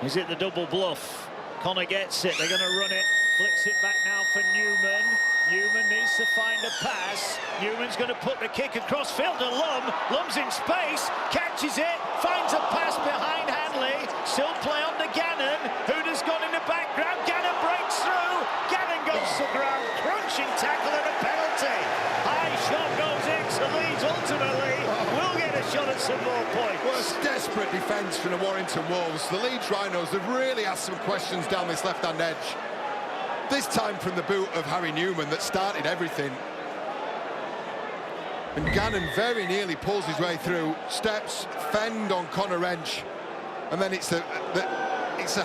B: Is it the double bluff? Connor gets it, they're going to run it, flicks it back now for Newman. Newman needs to find a pass. Newman's going to put the kick across field to Lum. Lum's in space, catches it, finds a pass behind Hanley. Still play on to Gannon. Hooter's gone in the background. Gannon breaks through. Gannon goes to the ground. Crunching tackle and a penalty. High shot goes in. So Leeds ultimately will get a shot at some more points.
A: Well, it's desperate defence from the Warrington Wolves. The Leeds Rhinos have really asked some questions down this left-hand edge. This time from the boot of Harry Newman that started everything. And Gannon very nearly pulls his way through, steps, fend on Connor Wrench, and then it's a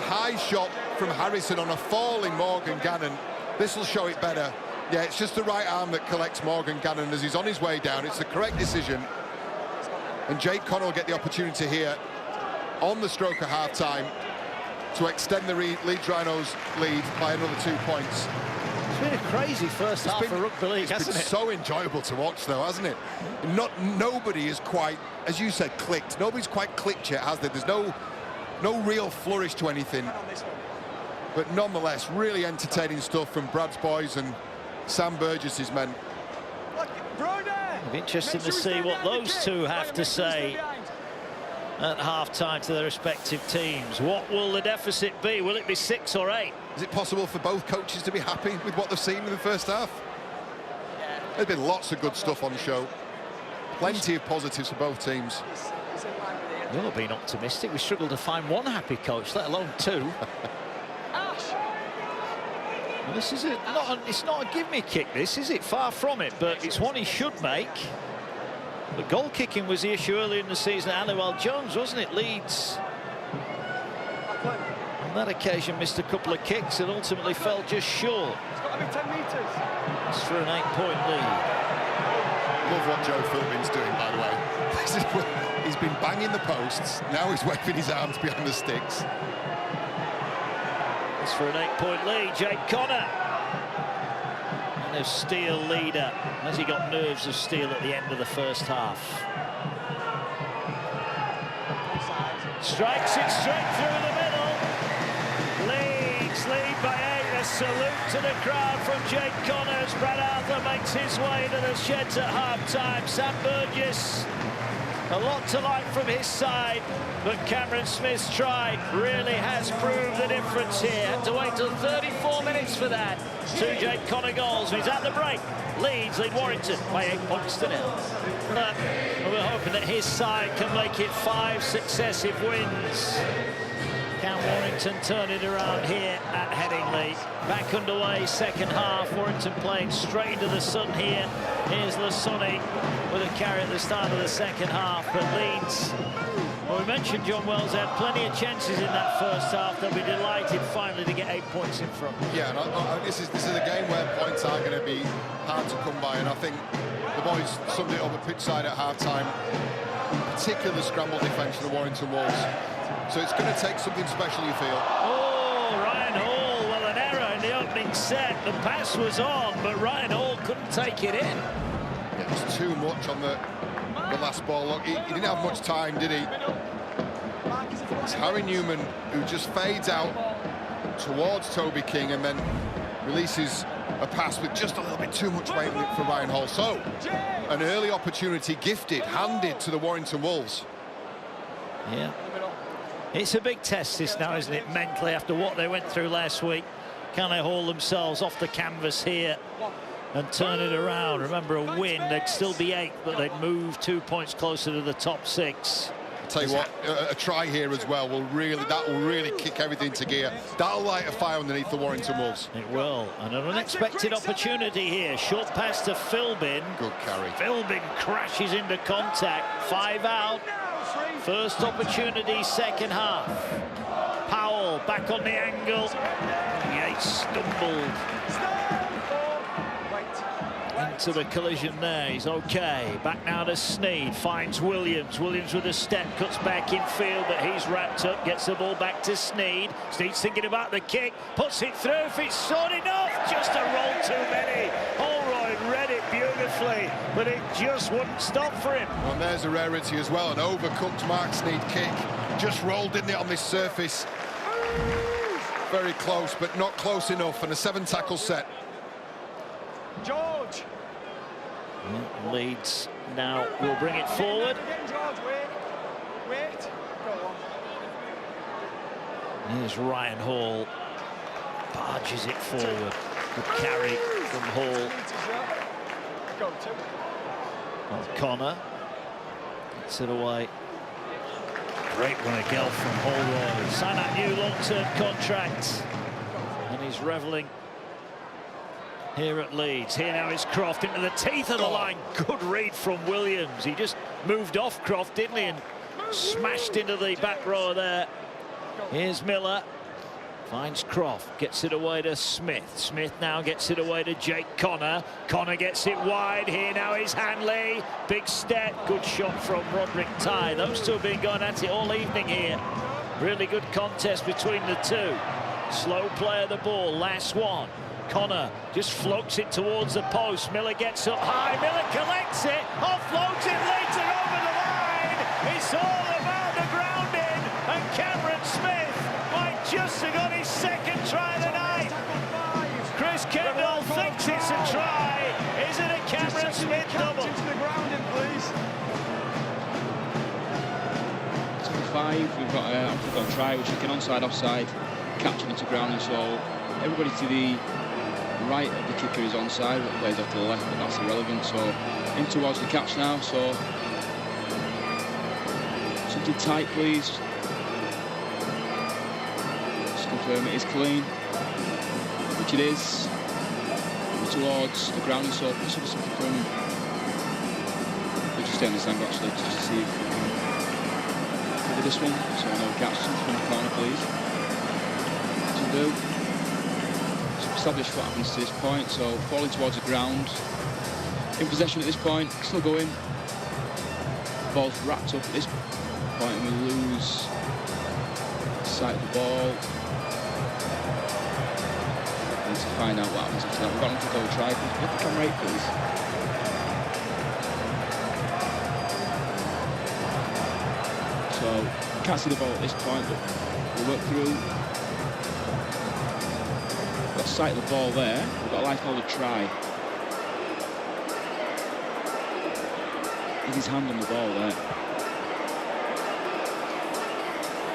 A: high shot from Harrison on a falling Morgan Gannon. This will show it better. Yeah, it's just the right arm that collects Morgan Gannon as he's on his way down. It's the correct decision. And Jake Connor will get the opportunity here on the stroke of half-time to extend the Leeds Rhinos lead by another 2 points.
B: It's been a crazy first half for rugby league, hasn't it?
A: It's been so enjoyable to watch, though, hasn't it? Nobody is quite, as you said, clicked. Nobody's quite clicked yet, has there? There's no real flourish to anything. But nonetheless, really entertaining stuff from Brad's boys and Sam Burgess's men.
B: It'll be interesting to see what those two have to say at half-time to their respective teams. What will the deficit be? Will it be 6 or 8?
A: Is it possible for both coaches to be happy with what they've seen in the first half? There's been lots of good stuff on show. Plenty of positives for both teams.
B: We'll have been optimistic. We struggled to find one happy coach, let alone two. Well, this is it's not a give me kick, this, is it? Far from it, but it's one he should make. The goal kicking was the issue earlier in the season at Halliwell Jones, wasn't it? Leeds on that occasion missed a couple of kicks and ultimately fell just short.
C: It's got to be 10 metres.
B: It's for an 8-point lead.
A: Love what Joe Philbin's doing, by the way. This is where he's been banging the posts. Now he's waving his arms behind the sticks.
B: It's for an 8-point lead. Jake Connor, and a steel leader. Has he got nerves of steel at the end of the first half? Strikes it straight through the middle. Leeds lead by 8. A salute to the crowd from Jake Connors. Brad Arthur makes his way to the sheds at half-time. Sam Burgess, a lot to like from his side, but Cameron Smith's try really has proved the difference here. Had to wait till 34 minutes for that. 2 Jake Connor goals. He's at the break. Leeds lead Warrington by 8 points to 0. But we're hoping that his side can make it 5 successive wins. Can Warrington turn it around here at Headingley? Back underway, second half. Warrington playing straight into the sun here. Here's Lasuni with a carry at the start of the second half. But Leeds, well, we mentioned John Wells had plenty of chances in that first half. They'll be delighted finally to get 8 points in front.
A: Yeah, and this is a game where points are going to be hard to come by, and I think the boys summed it up at pitch side at half-time, particularly the scramble defence for the Warrington Wolves. So it's going to take something special, you feel.
B: Oh, Ryan Hall, well, an error in the opening set. The pass was on, but Ryan Hall couldn't take it in.
A: Yeah, there's too much on the last ball. Look, he didn't have much time, did he? It's Harry Newman who just fades out towards Toby King and then releases a pass with just a little bit too much weight for Ryan Hall. So, an early opportunity handed to the Warrington Wolves.
B: Yeah. It's a big test, this now, isn't it, mentally, after what they went through last week. Can they haul themselves off the canvas here and turn it around? Remember, a win, they'd still be 8, but they'd move 2 points closer to the top 6.
A: I'll tell you what, a try here as well will really kick everything into gear. That'll light a fire underneath the Warrington Wolves.
B: It will, and an unexpected opportunity here. Short pass to Philbin.
A: Good carry.
B: Philbin crashes into contact. 5 out. First opportunity, second half. Powell back on the angle. Yates stumbled into the collision there. He's okay. Back now to Sneed. Finds Williams. Williams with a step. Cuts back in field, but he's wrapped up. Gets the ball back to Sneed. Sneed's thinking about the kick. Puts it through. If it's short enough. Just a roll too many. Holroyd read it beautifully, but it just wouldn't stop for him.
A: And there's a rarity as well. An overcooked Mark Sneed kick. Just rolled, didn't it, on this surface? Very close, but not close enough. And a 7-tackle set.
C: George.
B: Leeds now will bring it forward.
C: Again, George, wait. Go on.
B: Here's Ryan Hall. Barges it forward. Good carry from Hall.
C: Go to.
B: O'Connor gets it away. Great run of Gelf from Holroyd. Signed that new long-term contract, and he's revelling here at Leeds. Here now is Croft into the teeth of the line. Good read from Williams. He just moved off Croft, didn't he, and smashed into the back row there. Here's Miller. Finds Croft, gets it away to Smith. Smith now gets it away to Jake Connor. Connor gets it wide. Here now is Hanley. Big step. Good shot from Roderick Tye. Those two have been going at it all evening here. Really good contest between the two. Slow play of the ball. Last one. Connor just floats it towards the post. Miller gets up high. Miller collects it. Offloads it later over the line. It's all about the grounding. And Cameron Smith might just have got his second try of the night. Chris Kendall thinks it's a try. Is it a Cameron Smith double?
C: To the grounding, please.
D: 5, we've got a try, which is an onside, offside, catching into grounding. So everybody to the right of the kicker is onside, but plays off to the left, but that's irrelevant. So in towards the catch now. So something tight, please. Just confirm it is clean. Which Which it is. Towards the ground, so let's have something from. We'll just stay on this angle actually, just to see if we can cover this one. So I know we catch something from the corner, please. To do. So establish what happens to this point. So falling towards the ground. In possession at this point, still going. Ball's wrapped up at this point, and we lose sight of the ball. To find out what happens after that. We've got to go try. Get the camera right, please. So, can't see the ball at this point, but we'll work through. We've got sight of the ball there. We've got a life called a try. With his hand on the ball there.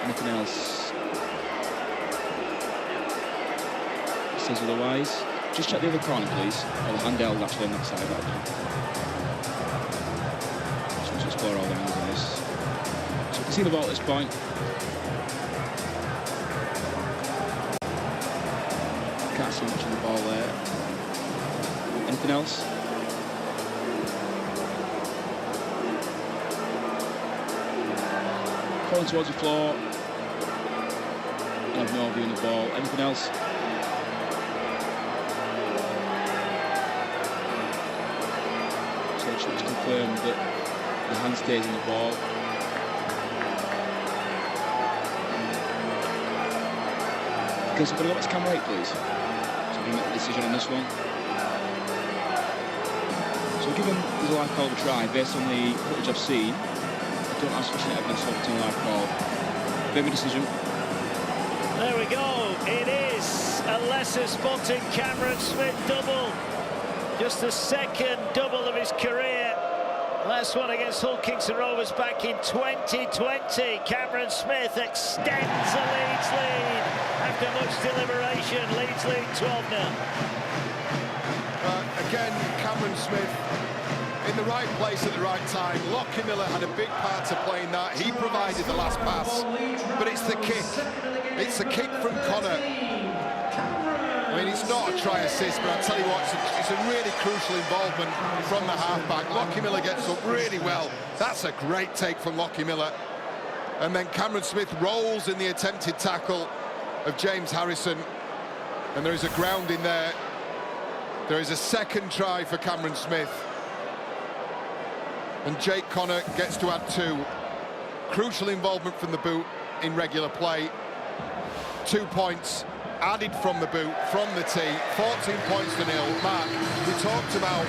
D: Nothing else. Says otherwise. Just check the other corner, please. Or the handheld actually on that side right now. Just want to explore all the angles on this. So we can see the ball at this point. Can't see much of the ball there. Anything else? Falling towards the floor. I have no view on the ball. Anything else? To confirm that the hand stays in the ball. Okay, so I'm going to go back to camera 8, please. So we can make the decision on this one. So given there's a live call of a try, based on the footage I've seen, I don't have sufficient evidence for a live call. Make my decision.
B: There we go. It is a lesser spotting Cameron Smith double. Just the second double of his career. Last one against Hull Kingston Rovers back in 2020. Cameron Smith extends the Leeds lead. After much deliberation, Leeds lead 12-0.
A: Again, Cameron Smith in the right place at the right time. Lockie Miller had a big part to play in that. He provided the last pass, but it's the kick. It's the kick from Connor. I mean, it's not a try assist, but I tell you what, it's a really crucial involvement from the halfback. Lockie Miller gets up really well. That's a great take from Lockie Miller. And then Cameron Smith rolls in the attempted tackle of James Harrison. And there is a ground in there. There is a second try for Cameron Smith. And Jake Connor gets to add 2. Crucial involvement from the boot in regular play. 2 points added from the boot, from the tee, 14 points to 0. Mark, we talked about,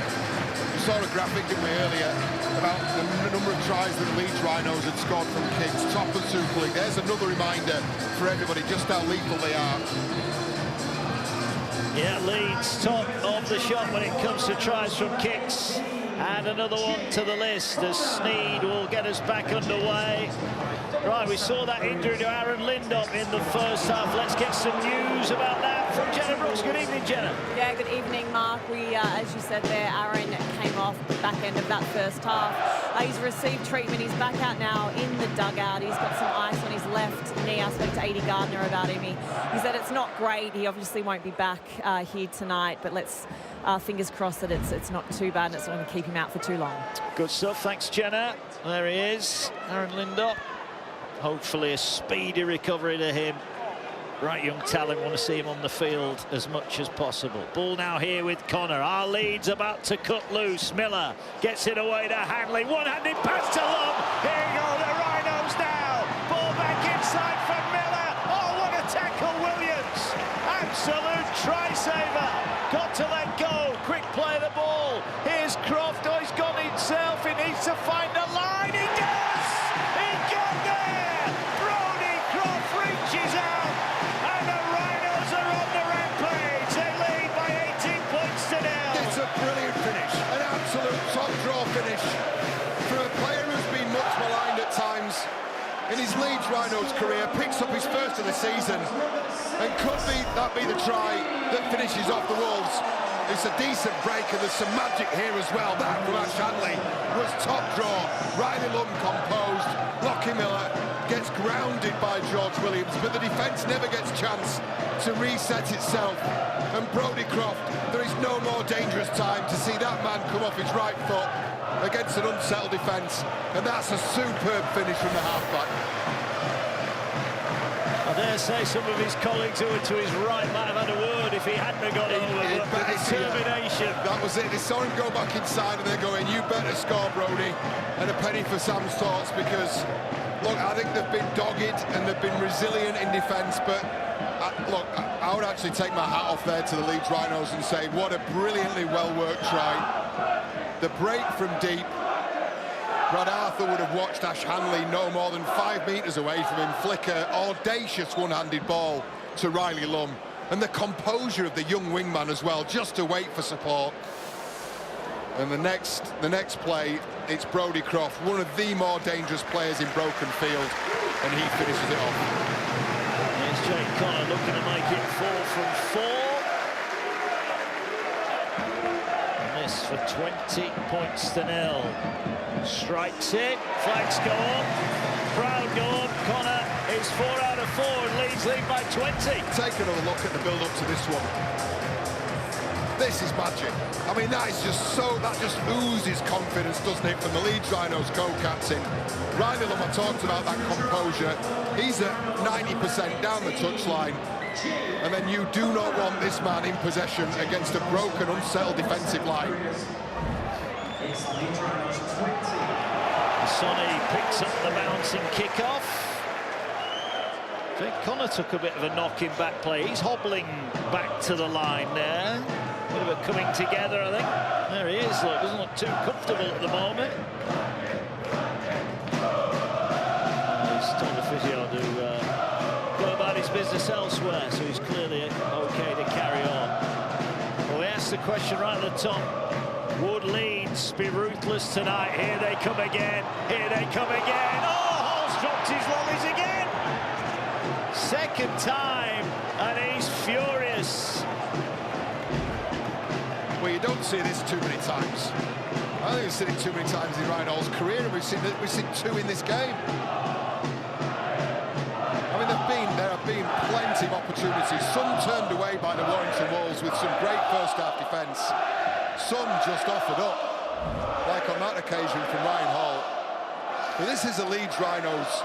A: we saw a graphic, didn't we, earlier, about the number of tries that the Leeds Rhinos had scored from kicks, top of Super League. There's another reminder for everybody just how lethal they are.
B: Yeah, Leeds top of the shot when it comes to tries from kicks. And another one to the list as Sneed will get us back underway. Right, we saw that injury to Aaron Lindop in the first half. Let's get some news about that from Jenna Brooks. Good evening, Jenna.
E: Yeah, good evening, Mark. We, as you said there, Aaron came off the back end of that first half. He's received treatment. He's back out now in the dugout. He's got some ice on his left knee. I spoke to Adi Gardner about him. He said it's not great. He obviously won't be back here tonight, but let's fingers crossed that it's not too bad and it's not going to keep him out for too long.
B: Good stuff. Thanks, Jenna. There he is, Aaron Lindop. Hopefully a speedy recovery to him. Right young talent, want to see him on the field as much as possible. Ball now here with Connor. Our Leeds about to cut loose. Miller gets it away to Hanley. One-handed pass to Lum. Here you go, the Rhinos now. Ball back inside for Miller. Oh, what a tackle, Williams. Absolute try-saver. Got to let go. Quick play of the ball. Here's Croft. Oh, he's gone himself. He needs to find the line. He does. He got there. Brody Croft reaches out. And the Rhinos are on the rampage. They lead by 18 points to 0.
A: It's a brilliant finish. An absolute top draw finish for a player who's been much maligned at times in his Leeds Rhinos career. Picks up his first of the season. And could that be the try that finishes off the Wolves? It's a decent break and there's some magic here as well. That from Ash Hanley was top draw. Riley Lum composed. Lockie Miller gets grounded by George Williams, but the defence never gets a chance to reset itself. And Brodie Croft, there is no more dangerous time to see that man come off his right foot against an unsettled defence, and that's a superb finish from the half-back.
B: I dare say some of his colleagues who were to his right might have had a word if he hadn't have got over, but the determination.
A: That was it. They saw him go back inside and they're going, you better score, Brodie. And a penny for Sam's thoughts, because, look, I think they've been dogged and they've been resilient in defence, but, look, I would actually take my hat off there to the Leeds Rhinos and say, what a brilliantly well-worked try. The break from deep. Brad Arthur would have watched Ash Hanley no more than 5 metres away from him flick an audacious one-handed ball to Riley Lum. And the composure of the young wingman as well, just to wait for support. And the next play, it's Brodie Croft, one of the more dangerous players in broken field, and he finishes it off.
B: Here's Jake Connor looking to make it 4 from 4. And this for 20 points to 0. Strikes it, flags go up, crowd go up. Connor is 4 out of 4 and Leeds lead by 20.
A: Take another look at the build-up to this one. This is magic. I mean, that just oozes confidence, doesn't it, from the Leeds Rhinos co-captain. Riley Lum, I talked about that composure. He's at 90% down the touchline. And then you do not want this man in possession against a broken, unsettled defensive line.
B: Sonny picks up the bouncing kickoff. I think Connor took a bit of a knocking back play. He's hobbling back to the line there. Bit of a coming together, I think. There he is. Look, doesn't look too comfortable at the moment. He's told the physio to go about his business elsewhere, so he's clearly okay to carry on. Well, we asked the question right at the top. Would Leeds be ruthless tonight? Here they come again. Here they come again. Oh, Hall's dropped his lollies again. Second time, and he's furious.
A: Well, you don't see this too many times. I think we've seen it too many times in Ryan Hall's career, and we've seen 2 in this game. I mean, there have been plenty of opportunities. Some turned away by the Warrington Wolves with some great first-half defence. Some just offered up, like on that occasion from Ryan Hall. But this is a Leeds Rhinos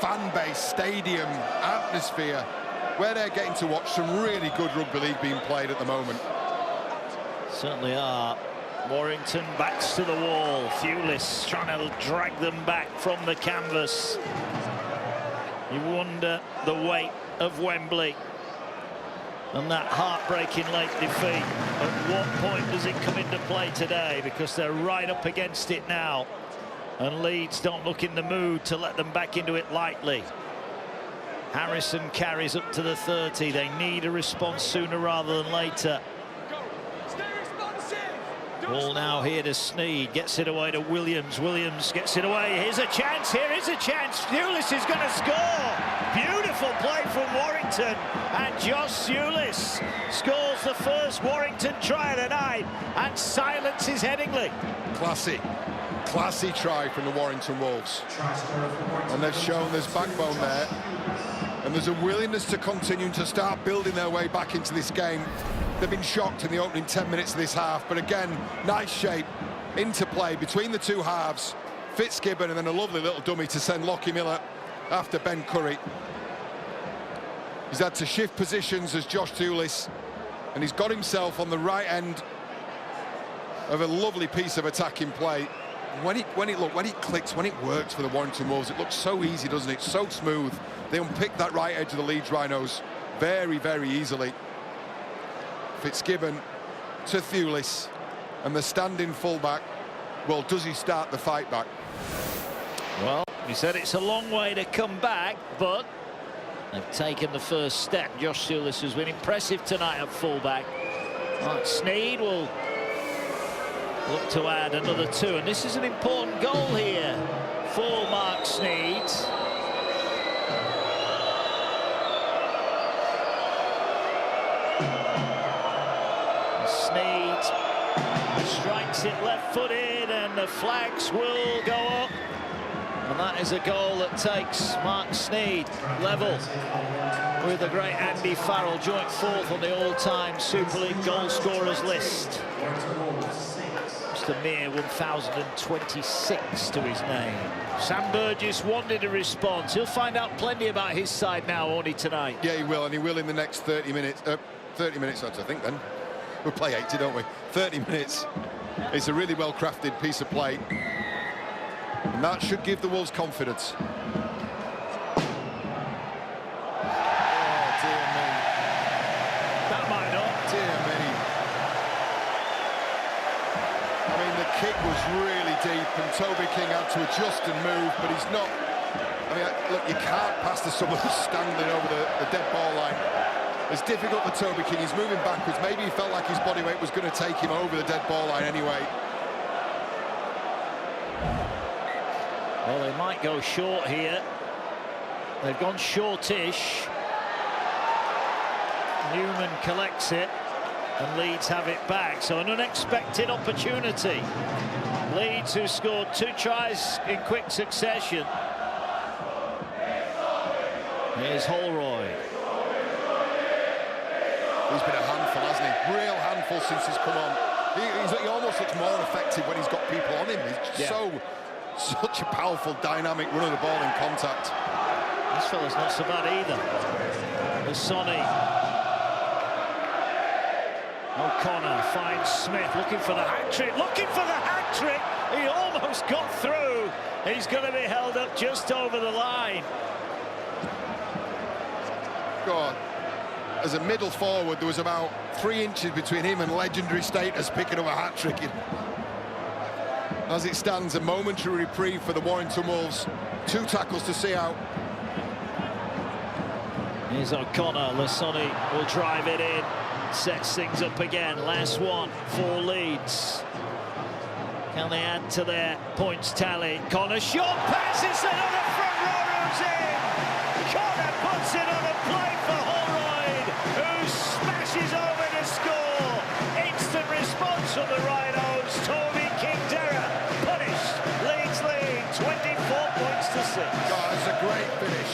A: fan base, stadium, atmosphere, where they're getting to watch some really good rugby league being played at the moment.
B: Certainly are. Warrington backs to the wall. Thewlis trying to drag them back from the canvas. You wonder the weight of Wembley and that heartbreaking late defeat. At what point does it come into play today? Because they're right up against it now, and Leeds don't look in the mood to let them back into it lightly. Harrison carries up to the 30. They need a response sooner rather than later. Ball now here to Sneed, gets it away to Williams. Williams gets it away. Here's a chance. Here is a chance. Thewlis is going to score. Beautiful play from Warrington, and Josh Thewlis scores the first Warrington try of the night and silences Headingley.
A: Classy try from the Warrington Wolves, and they've shown there's backbone there, and there's a willingness to continue to start building their way back into this game. They've been shocked in the opening 10 minutes of this half, but again, nice shape, interplay between the two halves. Fitzgibbon, and then a lovely little dummy to send Lockie Miller after Ben Curry. He's had to shift positions as Josh Thewlis, and he's got himself on the right end of a lovely piece of attacking play. When it clicks, when it works for the Warrington Wolves, it looks so easy, doesn't it? So smooth. They unpick that right edge of the Leeds Rhinos very, very easily. Fitzgibbon to Thewlis, and the standing fullback. Well, does he start the fight back?
B: Well, he said it's a long way to come back, but they've taken the first step. Josh Thewlis has been impressive tonight at fullback. Mark Sneed will look to add another 2, and this is an important goal here for Mark Sneed. Sneed strikes it left-footed, and the flags will go up. And And that is a goal that takes Mark Sneyd level with the great Andy Farrell, joint fourth on the all-time Super League goal scorers list. Just a mere 1,026 to his name. Sam Burgess wanted a response. He'll find out plenty about his side now, won't he, tonight?
A: Yeah, he will, and he will in the next 30 minutes. 30 minutes, I think, then. We'll play 80, don't we? 30 minutes. It's a really well-crafted piece of play. And that should give the Wolves confidence.
C: Oh, dear me.
B: That might not.
A: Dear me. I mean, the kick was really deep, and Toby King had to adjust and move, but he's not... I mean, look, you can't pass to someone who's standing over the dead ball line. It's difficult for Toby King. He's moving backwards. Maybe he felt like his body weight was going to take him over the dead ball line anyway.
B: Well, they might go short here. They've gone shortish. Newman collects it, and Leeds have it back. So an unexpected opportunity. Leeds, who scored 2 tries in quick succession. Here's Holroyd.
A: He's been a handful, hasn't he? Real handful since he's come on. He almost looks more effective when he's got people on him. He's such a powerful, dynamic run of the ball in contact.
B: This fella's not so bad either. Sonny. O'Connor finds Smith, looking for the hat-trick, He almost got through. He's going to be held up just over the line.
A: God. As a middle forward, there was about 3 inches between him and legendary status picking up a hat-trick. As it stands, a momentary reprieve for the Warrington Wolves. 2 tackles to see out.
B: Here's O'Connor. Lasoni will drive it in. Sets things up again. Last one for Leeds. Can they add to their points tally? Connor, short pass, it's another front row who's in. Connor puts it on a plate for Holroyd, who smashes over to score. Instant response from the Rhinos. Toby King-Derra punished. Leeds lead 24 points to 6.
A: God, that's a great finish.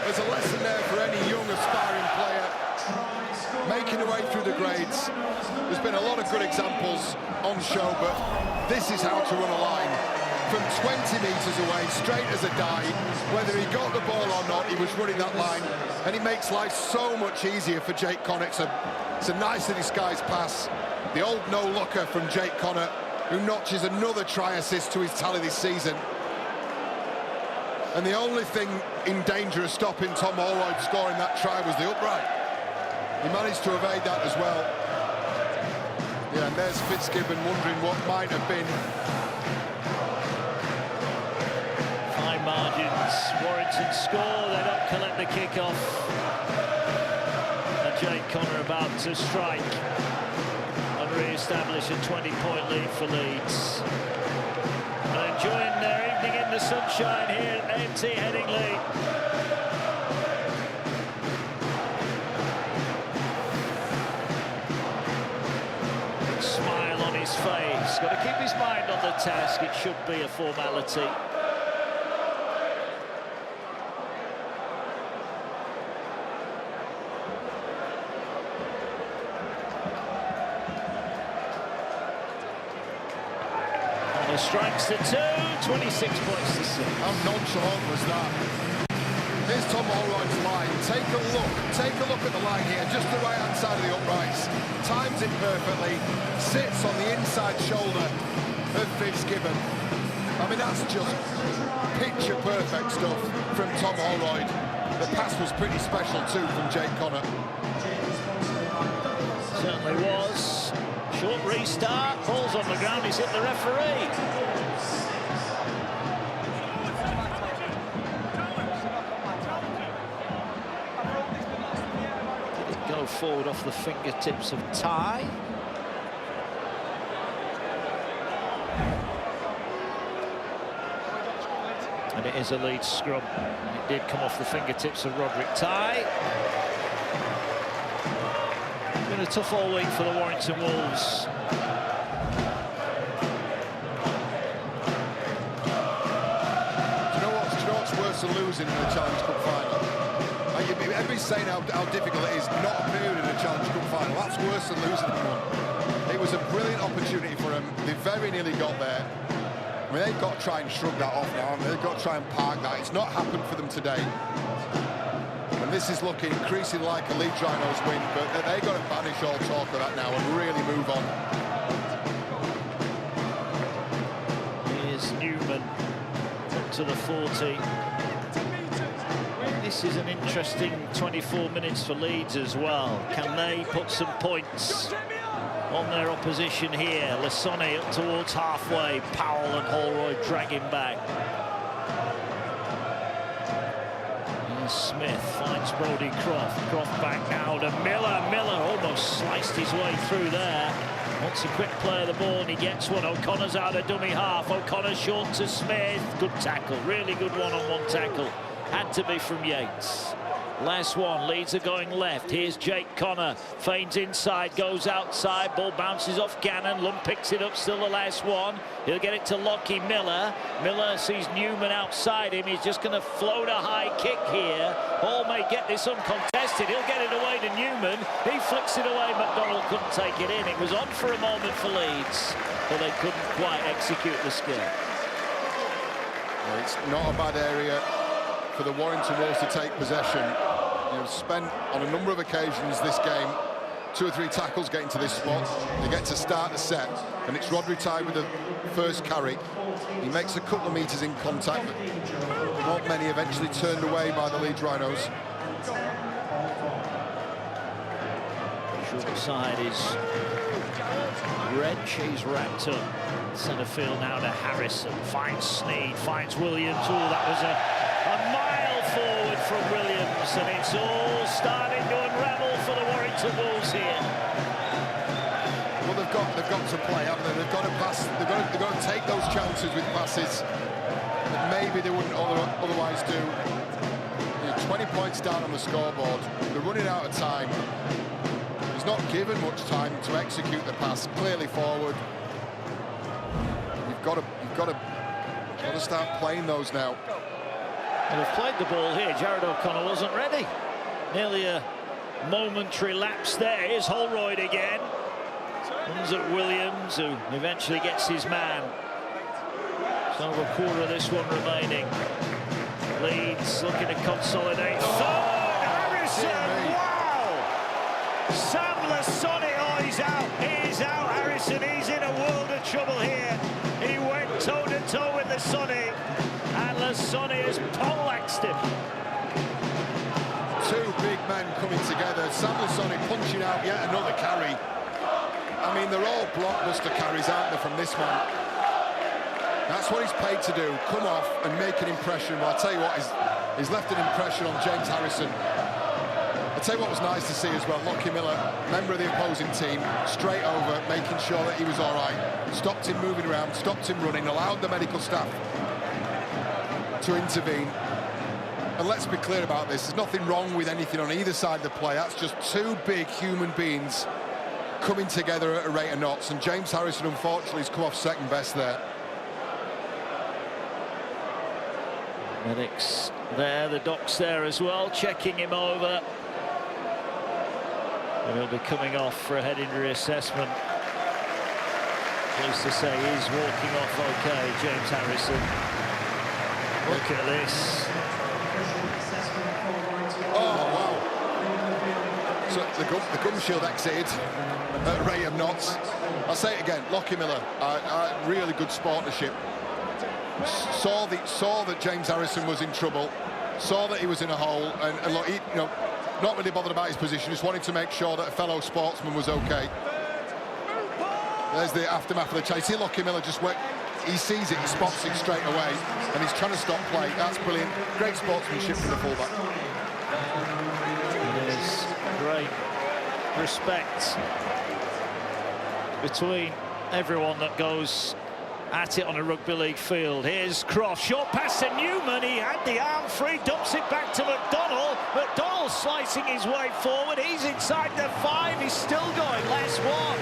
A: There's a lesson there for any young aspiring player making their way through the grades. There's been a lot of good examples on show, but this is how to run a line. From 20 metres away, straight as a die. Whether he got the ball or not, he was running that line, and it makes life so much easier for Jake Connor. It's a nicely disguised pass. The old no-looker from Jake Connor, who notches another try assist to his tally this season. And the only thing in danger of stopping Tom Holroyd scoring that try was the upright. He managed to evade that as well. Yeah, and there's Fitzgibbon wondering what might have been.
B: Fine margins. Warrington score. They don't collect the kick-off. And Jake Connor about to strike and re-establish a 20-point lead for Leeds. And enjoying their evening in the sunshine here at AMT Headingley. Smile on his face. Got to keep his mind on the task. It should be a formality. Connor strikes the 2, 26 points to 6.
A: How nonchalant was that? Here's Tom Holroyd's line. Take a look at the line here, just the right-hand side of the uprights. Times it perfectly, sits on the inside shoulder of Fitzgibbon. I mean, that's just picture-perfect stuff from Tom Holroyd. The pass was pretty special too from Jake Connor.
B: Certainly was. Short restart, ball's on the ground, he's hit the referee. Go forward off the fingertips of Ty. And it is a Leeds scrum. It did come off the fingertips of Roderick Ty. Been a tough all week for the Warrington Wolves.
A: That's worse than losing in a Challenge Cup final. Everybody's saying how difficult it is not appearing in a Challenge Cup final. That's worse than losing in one. It was a brilliant opportunity for them. They very nearly got there. I mean, they've got to try and shrug that off now. They've got to try and park that. It's not happened for them today. And this is looking increasingly like a Leeds Rhinos win, but they've got to banish all talk of that now and really move on.
B: Here's Newman up to the 40. This is an interesting 24 minutes for Leeds as well. Can they put some points on their opposition here? Lasone up towards halfway. Powell and Holroyd dragging back. Here's Smith finds Brodie Croft. Croft back now to Miller. Miller almost sliced his way through there. Wants a quick play of the ball and he gets one. O'Connor's out of dummy half. O'Connor short to Smith. Good tackle. Really good one-on-one tackle. Had to be from Yates. Last one, Leeds are going left. Here's Jake Connor, feigns inside, goes outside, ball bounces off Gannon. Lund picks it up, still the last one. He'll get it to Lockie Miller. Miller sees Newman outside him. He's just going to float a high kick here. Ball may get this uncontested. He'll get it away to Newman. He flicks it away. McDonald couldn't take it in. It was on for a moment for Leeds, but they couldn't quite execute the skill.
A: Well, it's not a bad area for the Warrington Wolves to take possession. You've spent on a number of occasions this game 2 or 3 tackles getting to this spot. They get to start the set, and it's Rodri Ty with the first carry. He makes a couple of metres in contact, but not many, eventually turned away by the Leeds Rhinos.
B: Short side is Reg. He's wrapped up. Centre field now to Harrison. Finds Sneed, finds Williams. Oh, that was a mile forward from Williams, and it's all starting to unravel for the Warrington Wolves here.
A: Well, they've got to play, haven't they? They've got to pass. They've got to take those chances with passes that maybe they wouldn't otherwise do. 20 points down on the scoreboard. They're running out of time. He's not given much time to execute the pass clearly forward. You've got to start playing those now.
B: Well, they've played the ball here. Jared O'Connor wasn't ready. Nearly a momentary lapse there. Here's Holroyd again. Comes at Williams, who eventually gets his man. It's over a quarter of this one remaining. Leeds looking to consolidate. Harrison! Wow! Sam Lasone, oh, he's out. He's out, Harrison. He's in a world of trouble here. He went toe-to-toe with Lasone, and Lasone has poleaxed him.
A: 2 big men coming together. Sam Lasone punching out yet another carry. I mean, they're all blockbuster carries, aren't they, from this man? That's what he's paid to do, come off and make an impression. Well, I'll tell you what, he's left an impression on James Harrison. I'll tell you what was nice to see as well, Lockie Miller, member of the opposing team, straight over, making sure that he was all right. Stopped him moving around, stopped him running, allowed the medical staff to intervene. And let's be clear about this, there's nothing wrong with anything on either side of the play. That's just 2 big human beings coming together at a rate of knots, and James Harrison, unfortunately, has come off second best there.
B: Medics there, the doc's there as well, checking him over. And he'll be coming off for a head injury assessment. Pleased to say he's walking off okay, James Harrison. Look at this.
A: Oh, wow. So the gum shield exited at a rate of knots. I'll say it again, Lockie Miller, really good sportsmanship. Saw that James Harrison was in trouble, saw that he was in a hole, and look, he, not really bothered about his position, just wanted to make sure that a fellow sportsman was okay. There's the aftermath of the chase. See, Lockie Miller just went, he sees it, he spots it straight away, and he's trying to stop play. That's brilliant. Great sportsmanship from the fullback.
B: There's great respect between everyone that goes at it on a rugby league field. Here's Croft, short pass to Newman. He had the arm free, dumps it back to McDonald. McDonald slicing his way forward. He's inside the 5. He's still going. Last one.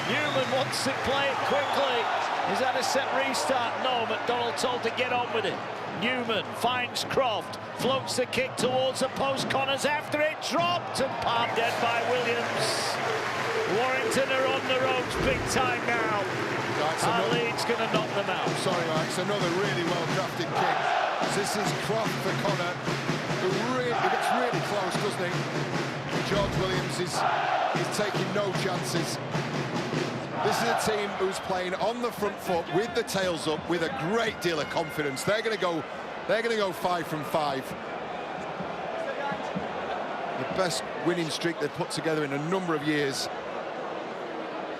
B: Newman wants to play it quickly. Is that a set restart? No, McDonald told to get on with it. Newman finds Croft, floats the kick towards the post. Connor's after it, dropped and palmed dead by Williams. Warrington are on the ropes big time now.
A: Right, so
B: Leeds going to knock them out.
A: Sorry, Mike, it's another really well-crafted kick. This is Croft for Connor, who really gets really close, doesn't he? George Williams is taking no chances. This is a team who's playing on the front foot with the tails up, with a great deal of confidence. They're going to go 5 from 5. The best winning streak they've put together in a number of years.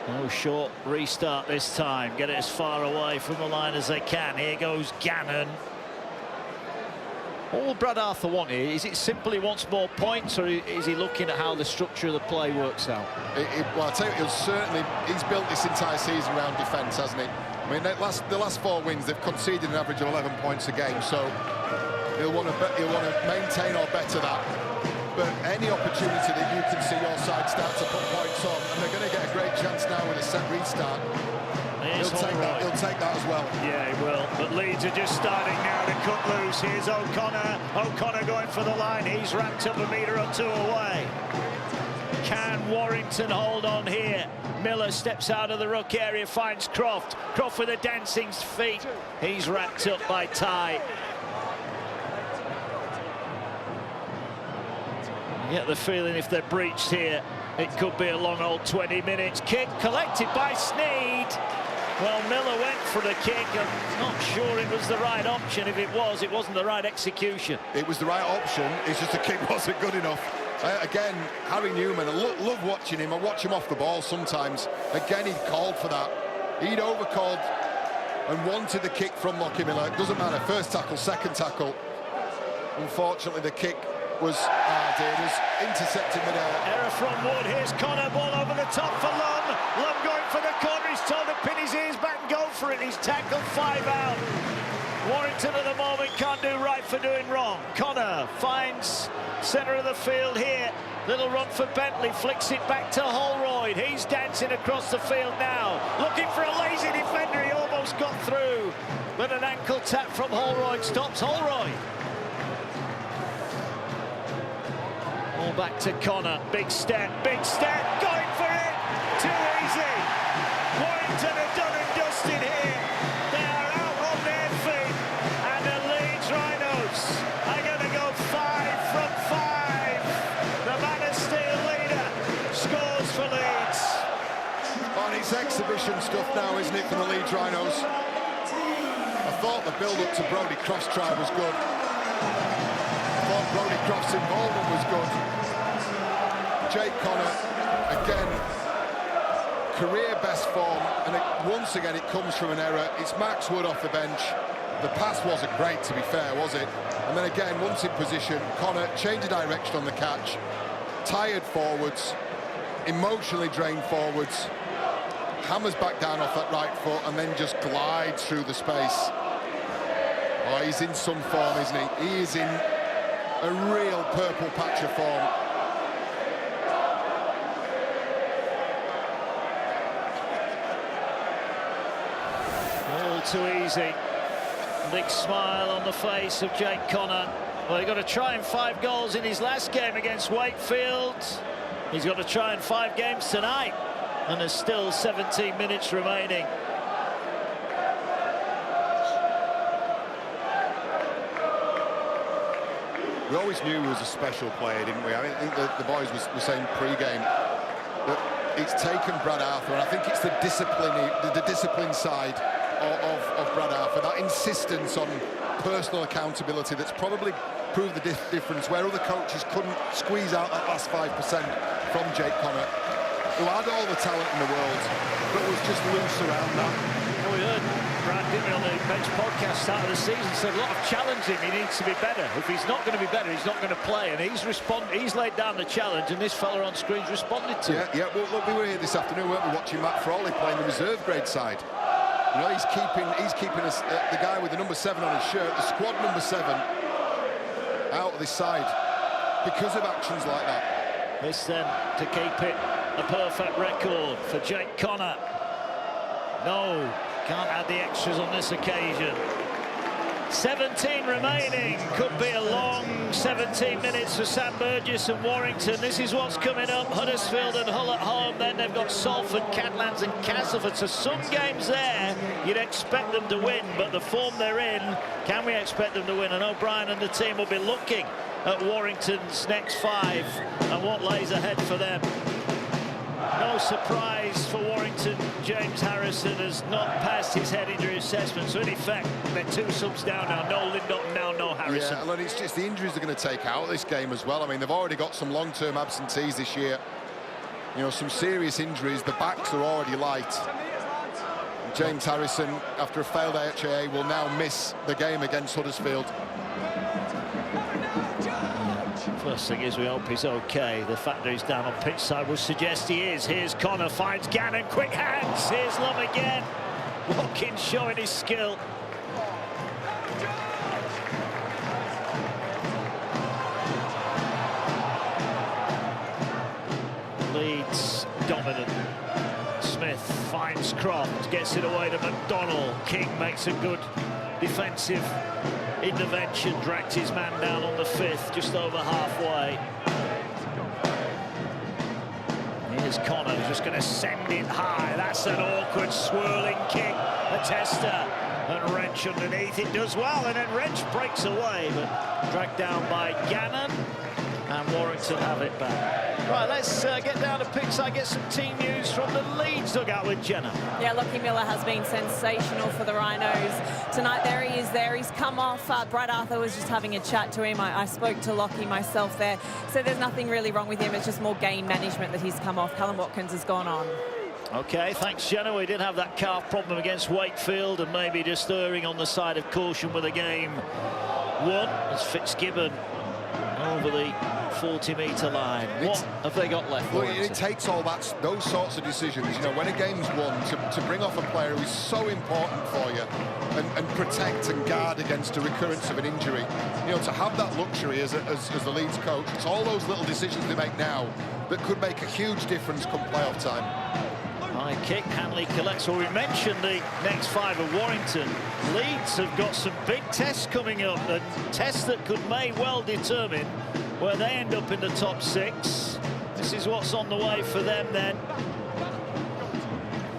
B: Oh, short restart this time. Get it as far away from the line as they can. Here goes Gannon. What will Brad Arthur want here? Is it simply wants more points, or is he looking at how the structure of the play works out?
A: Well, I'll tell you, he's built this entire season around defence, hasn't he? I mean, the last 4 wins, they've conceded an average of 11 points a game, so he'll want to maintain or better that. But any opportunity that you can see your side start to put points on, and they're going to get a great chance now with a set restart. He'll take that as well.
B: Yeah, he will. But Leeds are just starting now to cut loose. Here's O'Connor. O'Connor going for the line. He's ramped up a metre or 2 away. Can Warrington hold on here? Miller steps out of the ruck area, finds Croft. Croft with a dancing feet. He's wrapped up by Ty. You get the feeling if they're breached here, it could be a long old 20 minutes. Kick collected by Sneed. Well, Miller went for the kick. I'm not sure it was the right option. If it was, it wasn't the right execution.
A: It was the right option. It's just the kick wasn't good enough. Again, Harry Newman, I love watching him. I watch him off the ball sometimes. Again, he called for that. He'd overcalled and wanted the kick from Lockie Miller. It doesn't matter. First tackle, second tackle. Unfortunately, the kick was intercepted midair.
B: Error from Wood. Here's Connor. Ball over the top for Lum. Lum going for the corner. He's told to pin his ears back and go for it. He's tackled 5 out. Warrington at the moment can't do right for doing wrong. Connor finds centre of the field here. Little run for Bentley. Flicks it back to Holroyd. He's dancing across the field now. Looking for a lazy defender. He almost got through. But an ankle tap from Holroyd stops Holroyd. All back to Connor. Big step, going for it. Too easy. Warrington are done and dusted here. They are out on their feet. And the Leeds Rhinos are going to go 5 from 5. The Man of Steel leader scores for Leeds.
A: On it's exhibition stuff now, isn't it, for the Leeds Rhinos? I thought the build-up to Brodie Croft's try was good. I thought Brodie Croft's involvement was good. Jake Connor, again, career best form, and once again it comes from an error. It's Max Wood off the bench. The pass wasn't great, to be fair, was it? And then again, once in position, Connor changed direction on the catch, tired forwards, emotionally drained forwards, hammers back down off that right foot, and then just glides through the space. Oh, he's in some form, isn't he? He is in a real purple patch of form.
B: All too easy. Big smile on the face of Jake Connor. Well, he got to try and 5 goals in his last game against Wakefield. He's got to try and 5 games tonight. And there's still 17 minutes remaining.
A: We always knew he was a special player, didn't we? I think the boys were saying pre-game that it's taken Brad Arthur, and I think it's the discipline side of Brad Arthur, that insistence on personal accountability that's probably proved the difference, where other coaches couldn't squeeze out that last 5% from Jake Connor, who had all the talent in the world, but was just loose around that.
B: Well, we heard Brad, didn't we, on the Bench podcast start of the season, said a lot of challenging. He needs to be better. If he's not going to be better, he's not going to play. And he's laid down the challenge, and this fella on screen's responded to it.
A: Yeah. Well, look, we were here this afternoon, weren't we, watching Matt Frawley playing the reserve grade side. You know, he's keeping us, the guy with the number 7 on his shirt, the squad number 7, out of this side because of actions like that.
B: This then to keep it a perfect record for Jake Connor. No, Can't add the extras on this occasion. 17 remaining. Could be a long 17 minutes for Sam Burgess and Warrington. This is what's coming up. Huddersfield and Hull at home. Then they've got Salford, Catalans and Castleford. So some games there, you'd expect them to win. But the form they're in, can we expect them to win? And O'Brien and the team will be looking at Warrington's next 5 and what lays ahead for them. No surprise for Warrington. James Harrison has not passed his head injury assessment, so in effect they're 2 subs down now. No Lindop now, no Harrison.
A: Yeah, look, it's just the injuries they're going to take out of this game as well. I mean, they've already got some long-term absentees this year. You know, some serious injuries. The backs are already light. James Harrison, after a failed HIA, will now miss the game against Huddersfield.
B: First thing is we hope he's okay. The fact that he's down on pitch side would suggest he is. Here's Connor, finds Gannon, quick hands. Here's Love again. Watkins showing his skill. Leeds dominant. Smith finds Croft, gets it away to McDonnell. King makes a good defensive intervention, dragged his man down on the 5th, just over halfway. Here's Connor, just going to send it high. That's an awkward swirling kick. A tester and Wrench underneath. It does well, and then Wrench breaks away, but dragged down by Gannon. And Warrington have it back. Right, let's get down to pitchside, get some team news from the Leeds dugout with Jenna.
E: Yeah, Lockie Miller has been sensational for the Rhinos tonight. There he is there. He's come off. Brad Arthur was just having a chat to him. I spoke to Lockie myself there. So there's nothing really wrong with him. It's just more game management that he's come off. Callum Watkins has gone on.
B: OK, thanks, Jenna. We did have that calf problem against Wakefield and maybe just erring on the side of caution with a game 1 as Fitzgibbon over the 40-metre line. What have they got left?
A: Well, it takes all those sorts of decisions. You know, when a game's won, to bring off a player who is so important for you and protect and guard against a recurrence of an injury. You know, to have that luxury as the Leeds coach, it's all those little decisions they make now that could make a huge difference come playoff time.
B: High kick, Hanley collects. Well, we mentioned the next 5 of Warrington. Leeds have got some big tests coming up, and tests that may well determine where they end up in the top 6. This is what's on the way for them then.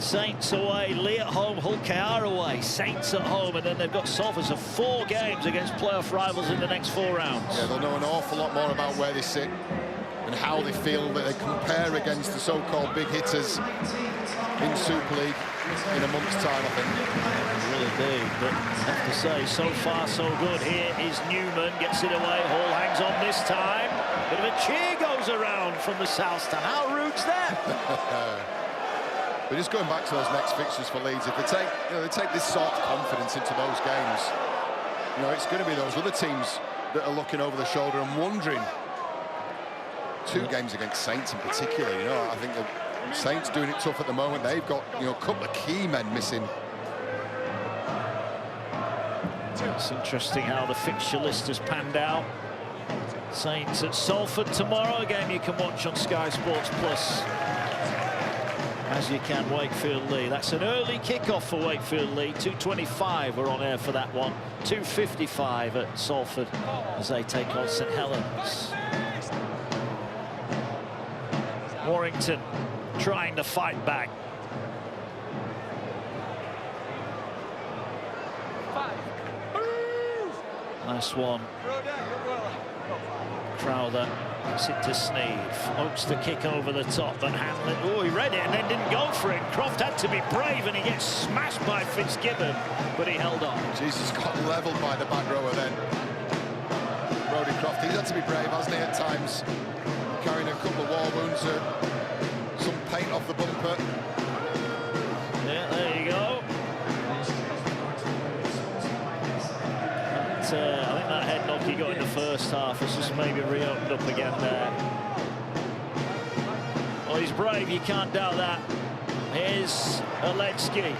B: Saints away, Lee at home, Hull KR away, Saints at home, and then they've got Salford of 4 games against playoff rivals in the next 4 rounds.
A: Yeah, they'll know an awful lot more about where they sit and how they feel that they compare against the so-called big hitters in Super League in a month's time, I think.
B: They really do, but I have to say, so far so good. Here is Newman, gets it away, Hall hangs on this time. Bit of a cheer goes around from the south stand. How rude's that?
A: But just going back to those next fixtures for Leeds, if they take this sort of confidence into those games, you know, it's going to be those other teams that are looking over the shoulder and wondering. 2 games against Saints in particular, you know, I think the Saints doing it tough at the moment. They've got, you know, a couple of key men missing.
B: It's interesting how the fixture list has panned out. Saints at Salford tomorrow, a game you can watch on Sky Sports Plus, as you can Wakefield Lee. That's an early kickoff for Wakefield Lee. 2:25 we're on air for that one. 2:55 at Salford as they take on St Helens. Warrington trying to fight back. Nice one. Crowther gets it to Sneed. Floats the kick over the top, but Hanlon, oh, he read it and then didn't go for it. Croft had to be brave and he gets smashed by Fitzgibbon, but he held on.
A: Jesus, got levelled by the back rower then. Brodie Croft, he's had to be brave, hasn't he, at times? Carrying a couple of war wounds, some paint off the bumper.
B: Yeah, there you go. I think that head knock he got in the first half has just maybe reopened up again there. Oh, he's brave, you can't doubt that. Here's Aletsky.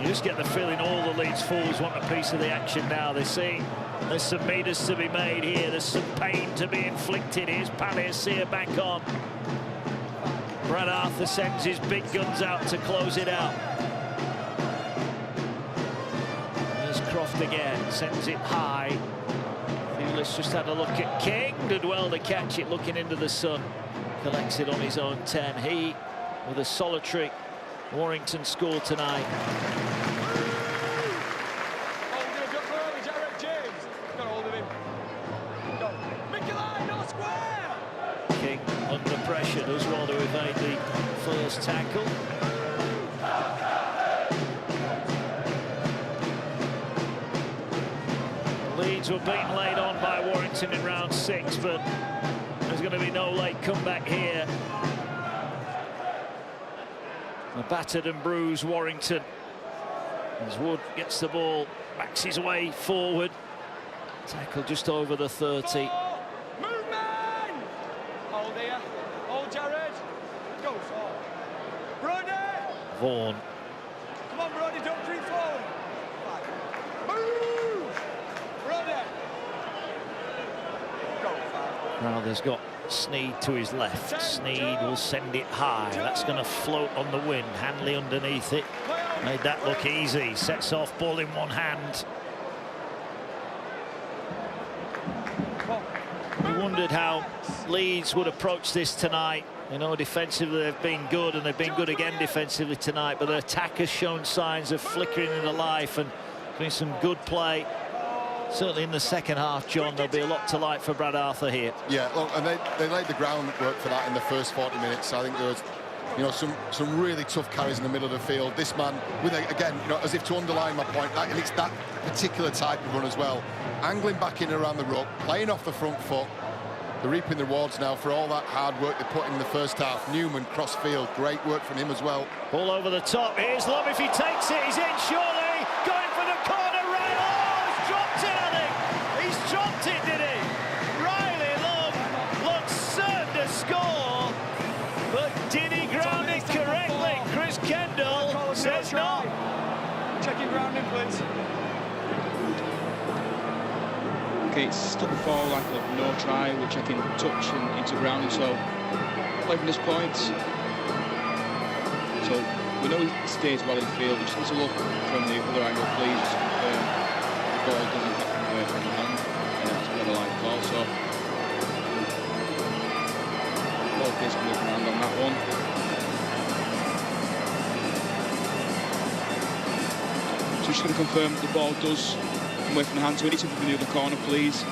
B: You just get the feeling all the Leeds forwards want a piece of the action now. They see there's some meters to be made here. There's some pain to be inflicted. Here's Paliasia back on. Brad Arthur sends his big guns out to close it out. left again, sends it high. Let's just had a look at King, did well to catch it looking into the sun, collects it on his own 10. He with a solitary Warrington score tonight. King under pressure, does well to evade the first tackle. Leeds were beaten late on by Warrington in round 6, but there's going to be no late comeback here. A battered and bruised Warrington, as Wood gets the ball, backs his way forward. Tackle just over the 30.
C: Movement! Hold here. Hold, Jared. Go forward. Brody!
B: Vaughan.
C: Come on, Brody, don't creep forward. Move! Brody! Go forward.
B: Crowther's got Sneed to his left. Sneed will send it high. That's going to float on the wind. Hanley underneath it. Made that look easy. Sets off ball in one hand. We wondered how Leeds would approach this tonight. You know, defensively they've been good, and they've been good again defensively tonight, but their attack has shown signs of flickering into life and doing some good play. Certainly in the second half, John, there'll be a lot to like for Brad Arthur here.
A: Yeah, look, and they laid the groundwork for that in the first 40 minutes. I think there was, you know, some really tough carries in the middle of the field. This man, with again, you know, as if to underline my point, it's that particular type of run as well. Angling back in and around the ruck, playing off the front foot. They're reaping the rewards now for all that hard work they put in the first half. Newman, cross field, great work from him as well.
B: Ball over the top. Here's Lum. If he takes it, he's in, surely. Going for the corner, right. Oh, he's dropped it, I think. He's dropped it, did he? Riley Lum looks certain to score, but did he ground it correctly? Chris Kendall says no.
C: Checking grounding, please.
D: Okay, it's stuck for like a no try, we're checking touch and into grounding, so play from this point. So we know he stays well in the field, we just need to look from the other angle, please. The ball doesn't get away from the hand, and that's a better line call, so ball case from the hand on that one. So we're just going to confirm the ball does away from the hand, so we need something from the other corner, please.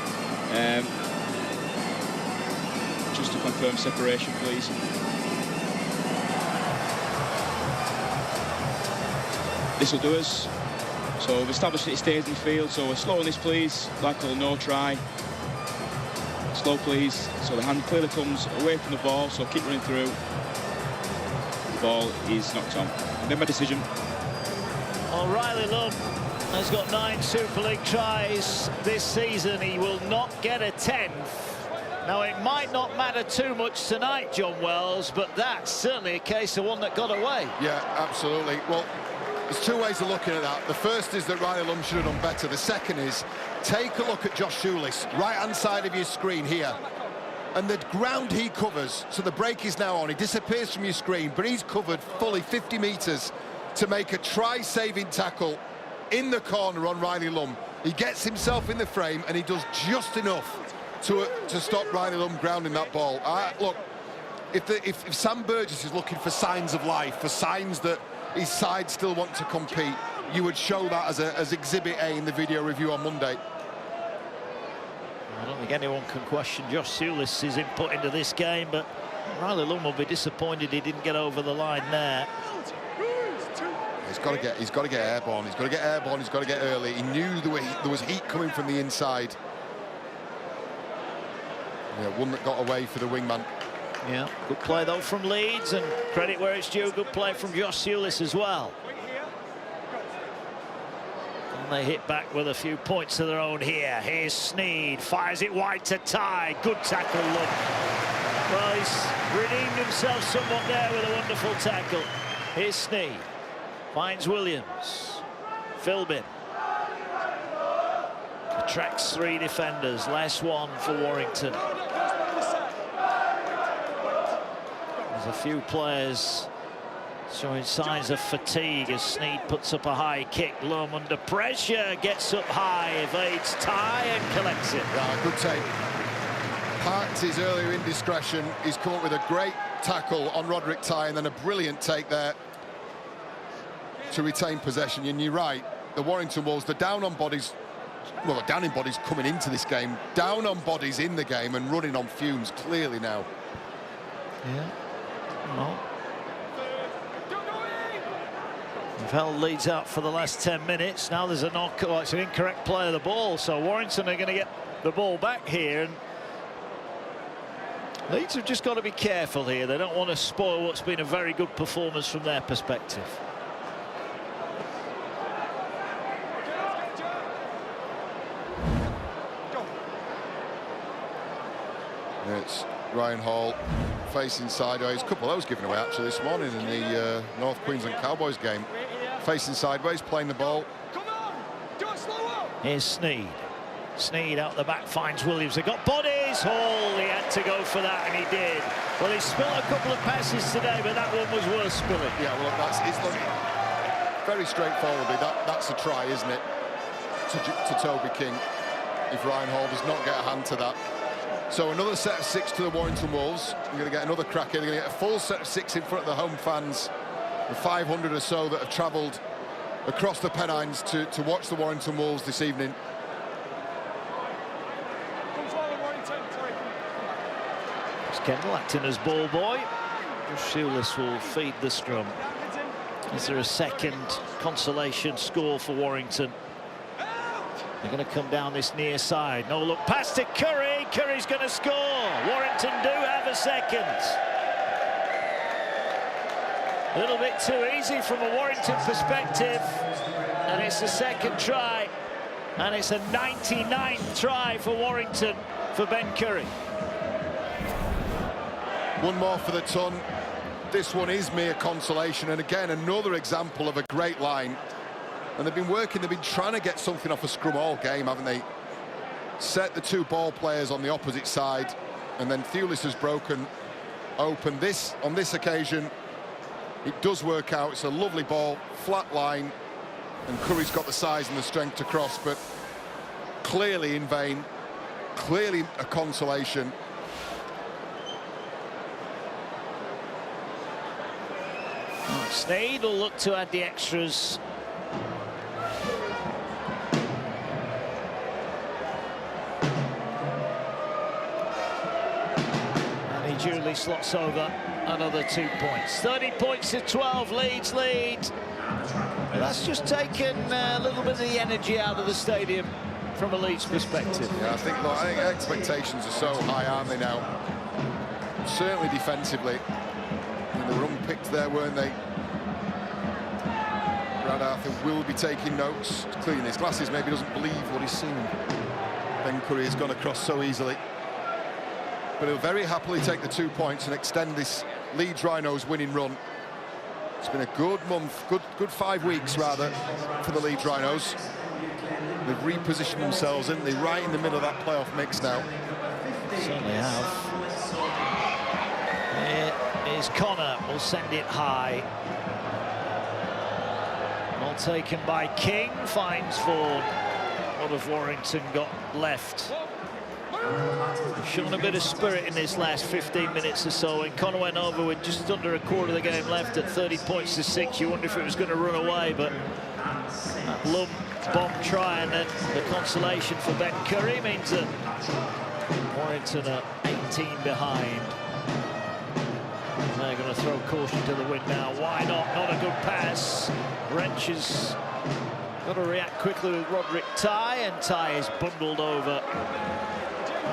D: Just to confirm separation, please. This will do us. So we've established that it stays in the field, so we're slow on this, please. Like a little no try. Slow, please. So the hand clearly comes away from the ball, so keep running through. The ball is knocked on. Made my decision.
B: O'Reilly Lum has got 9 Super League tries this season. He will not get a 10th. Now, it might not matter too much tonight, John Wells, but that's certainly a case of one that got away.
A: Yeah, absolutely. Well, there's two ways of looking at that. The first is that Riley Lum should have done better. The second is, take a look at Josh Shoeless, right-hand side of your screen here. And the ground he covers, so the break is now on. He disappears from your screen, but he's covered fully 50 metres to make a try-saving tackle in the corner on Riley Lum. He gets himself in the frame, and he does just enough to stop Riley Lum grounding that ball. Look, if Sam Burgess is looking for signs of life, for signs that his side still want to compete, you would show that as Exhibit A in the video review on Monday.
B: I don't think anyone can question Josh Shoeless' input into this game, but Riley Lum will be disappointed he didn't get over the line there.
A: He's got to get airborne. He's got to get airborne. He's got to get early. He knew there was heat coming from the inside. Yeah, one that got away for the wingman.
B: Yeah, good play though from Leeds, and credit where it's due. Good play from Josh Shoeless as well. And they hit back with a few points of their own here. Here's Sneed, fires it wide to Ty. Good tackle, look. Well, he's redeemed himself somewhat there with a wonderful tackle. Here's Sneed. Finds Williams. Philbin. Attracts 3 defenders. Last one for Warrington. There's a few players Showing signs of fatigue as Sneed puts up a high kick. Lum under pressure, gets up high, evades Ty and collects it.
A: Yeah, good take. Parked his earlier indiscretion. He's come up with a great tackle on Roderick Ty and then a brilliant take there to retain possession. And you're right, the Warrington Wolves, they're down on bodies. Well, they're down in bodies coming into this game, down on bodies in the game and running on fumes clearly now.
B: Yeah. Well, we've held Leeds out for the last 10 minutes. Now there's a knock. Oh, it's an incorrect play of the ball. So Warrington are going to get the ball back here. And Leeds have just got to be careful here. They don't want to spoil what's been a very good performance from their perspective.
A: It's Ryan Hall facing sideways. A couple of those given away actually this morning in the North Queensland Cowboys game. Facing sideways, playing the ball.
B: Here's Sneed. Sneed out the back finds Williams. They got bodies. Hall, he had to go for that, and he did. Well, he spilled a couple of passes today, but that one was worth spilling.
A: Yeah, well, it's very straightforwardly. That's a try, isn't it? To Toby King. If Ryan Hall does not get a hand to that. So another set of 6 to the Warrington Wolves. We're going to get another crack here. They're going to get a full set of 6 in front of the home fans. The 500 or so that have travelled across the Pennines to watch the Warrington Wolves this evening.
B: It's Kendall acting as ball boy. Shoeless will feed the scrum. Is there a second consolation score for Warrington? They're going to come down this near side. No look pass to Curry. Curry's going to score. Warrington do have a second. A little bit too easy from a Warrington perspective. And it's the second try. And it's a 99th try for Warrington for Ben Curry.
A: One more for the ton. This one is mere consolation. And again, another example of a great line. And they've been working, they've been trying to get something off a scrum all game, haven't they? Set the 2 ball players on the opposite side, and then Thewlis has broken open. On this occasion, it does work out. It's a lovely ball, flat line, and Curry's got the size and the strength to cross, but clearly in vain, clearly a consolation.
B: Sneed will look to add the extras. Duly slots over another 2 points. 30 points to 12. Leeds lead. But that's just taken a little bit of the energy out of the stadium from a Leeds perspective.
A: Yeah, I think expectations are so high, aren't they now? Certainly defensively. And they were unpicked there, weren't they? Brad Arthur will be taking notes. He's cleaning his glasses, maybe doesn't believe what he's seen. Ben Curry has gone across so easily. But he'll very happily take the 2 points and extend this Leeds Rhinos winning run. It's been a good month, good 5 weeks rather, for the Leeds Rhinos. They've repositioned themselves, haven't they, right in the middle of that playoff mix now.
B: Certainly have. Here is Connor, will send it high. Well taken by King, finds Vaughan. What have Warrington got left? Shown a bit of spirit in this last 15 minutes or so, and Connor went over with just under a quarter of the game left at 30 points to 6. You wonder if it was going to run away, but that Lum bomb try and then the consolation for Ben Curry means that Warrington are 18 behind. They're going to throw caution to the wind now. Why not? Not a good pass. Wrench has got to react quickly with Roderick Ty, and Ty is bundled over.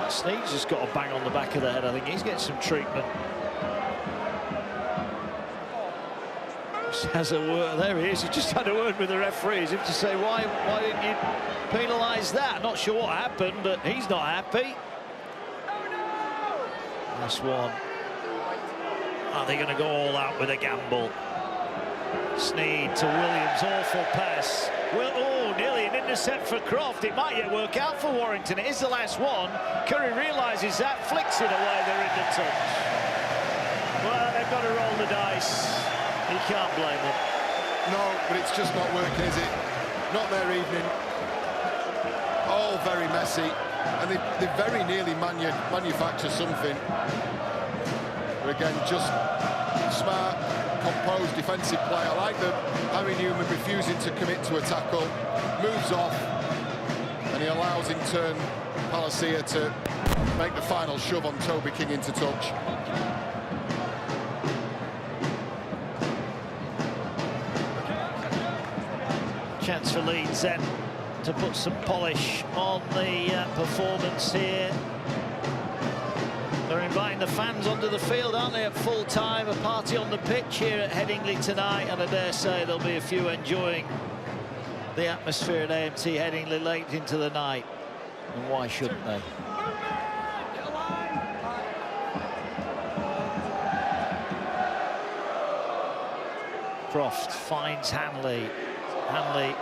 B: Sneed's just got a bang on the back of the head. I think he's getting some treatment. Just has a word. There he is. He just had a word with the referee as if to say, why didn't you penalise that? Not sure what happened, but he's not happy. Last one. Are they going to go all out with a gamble? Sneed to Williams, awful pass. Well, oh, nearly an intercept for Croft. It might yet work out for Warrington. It is the last one. Curry realises that, flicks it away. They're in the touch. Well, they've got to roll the dice. You can't blame them.
A: No, but it's just not working, is it? Not their evening. All very messy, and they very nearly manufacture something. But again, just smart, composed defensive play. I like that Harry Newman refusing to commit to a tackle, moves off, and he allows in turn Palacia to make the final shove on Toby King into touch.
B: Chance for Leeds then to put some polish on the performance here. They're inviting the fans onto the field, aren't they, at full time? A party on the pitch here at Headingley tonight, and I dare say there'll be a few enjoying the atmosphere at AMT Headingley late into the night. And why shouldn't they? Croft finds Hanley. Hanley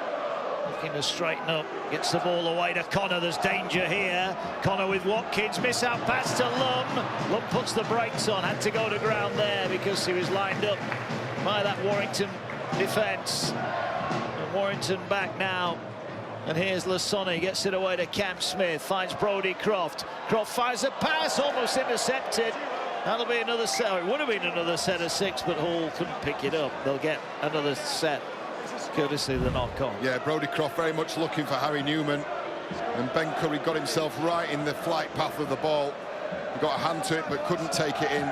B: looking to straighten up, gets the ball away to Connor. There's danger here. Connor with Watkins, miss out pass to Lum. Lum puts the brakes on, had to go to ground there because he was lined up by that Warrington defence. And Warrington back now. And here's Lasoni, gets it away to Cam Smith, finds Brodie Croft. Croft fires a pass, almost intercepted. That'll be another set. It would have been another set of 6, but Hall couldn't pick it up. They'll get another set, courtesy of the knock-on.
A: Yeah, Brodie Croft very much looking for Harry Newman. And Ben Curry got himself right in the flight path of the ball. He got a hand to it, but couldn't take it in.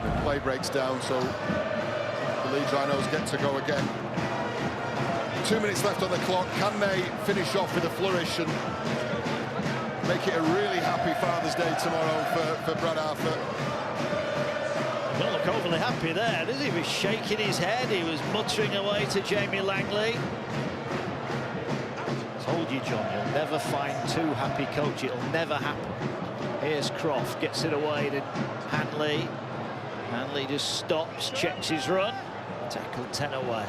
A: The play breaks down, so the Leeds Rhinos get to go again. 2 minutes left on the clock. Can they finish off with a flourish and make it a really happy Father's Day tomorrow for Brad Arthur?
B: Don't look overly happy there, does he? He was shaking his head, he was muttering away to Jamie Langley. Told you, John, you'll never find two happy coaches. It'll never happen. Here's Croft, gets it away to Hanley. Hanley just stops, checks his run. Tackled 10 away.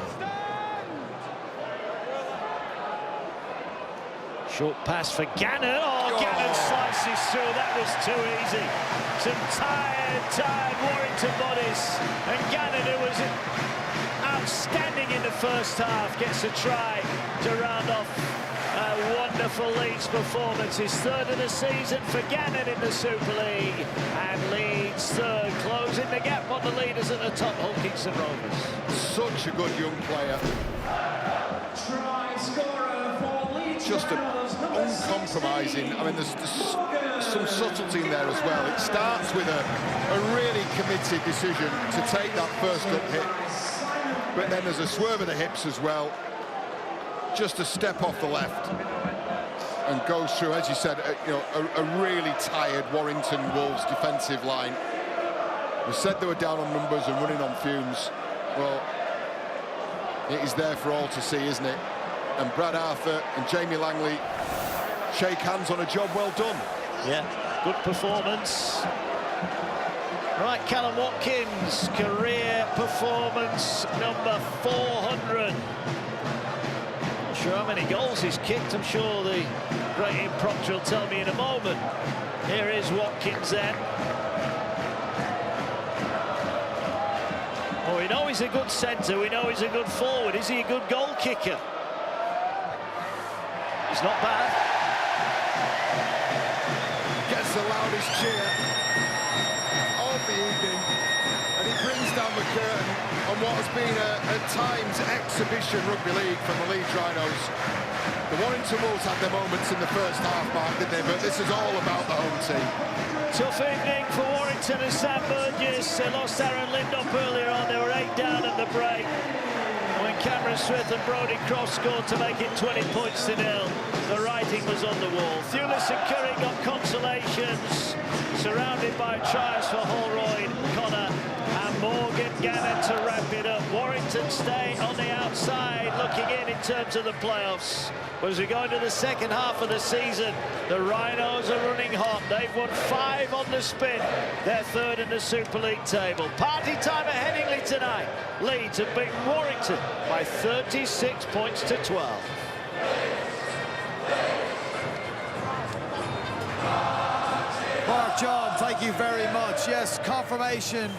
B: Short pass for Gannon. Oh, Gannon slices through. That was too easy. Some tired Warrington bodies. And Gannon, who was outstanding in the first half, gets a try to round off a wonderful Leeds performance. His third of the season for Gannon in the Super League. And Leeds third, closing the gap on the leaders at the top, Hull Kingston Rovers.
A: Such a good young player.
F: Try scorer for Leeds.
A: Just uncompromising. I mean, there's some subtlety in there as well. It starts with a really committed decision to take that first up hit, but then there's a swerve of the hips as well. Just a step off the left and goes through, as you said, a really tired Warrington Wolves defensive line. We said they were down on numbers and running on fumes. Well, it is there for all to see, isn't it? And Brad Arthur and Jamie Langley shake hands on a job well done.
B: Yeah, good performance. Right, Callum Watkins, career performance number 400. Not sure how many goals he's kicked. I'm sure the great Ian Proctor will tell me in a moment. Here is Watkins then. Well, we know he's a good centre, we know he's a good forward. Is he a good goal kicker? He's not bad.
A: Gets the loudest cheer of the evening, and he brings down the curtain on what has been at times exhibition rugby league from the Leeds Rhinos. The Warrington Wolves had their moments in the first half, Mark, didn't they? But this is all about the home team.
B: Tough evening for Warrington and Sam Burgess. They lost Aaron Lindop earlier on. They were 8 down at the break. When Cameron Smith and Brodie Croft scored to make it 20 points to 0, the writing was on the wall. Thewlis and Curry got consolations, surrounded by tries for Holroyd, Connor and Morgan Gannon to wrap it up. Warrington stay on the outside, looking in terms of the playoffs. But as we go into the second half of the season, the Rhinos are running hot. They've won 5 on the spin. They're third in the Super League table. Party time at Headingley tonight. Leeds have beaten Warrington by 36 points to 12.
G: Mark, John, thank you very much. Yes, confirmation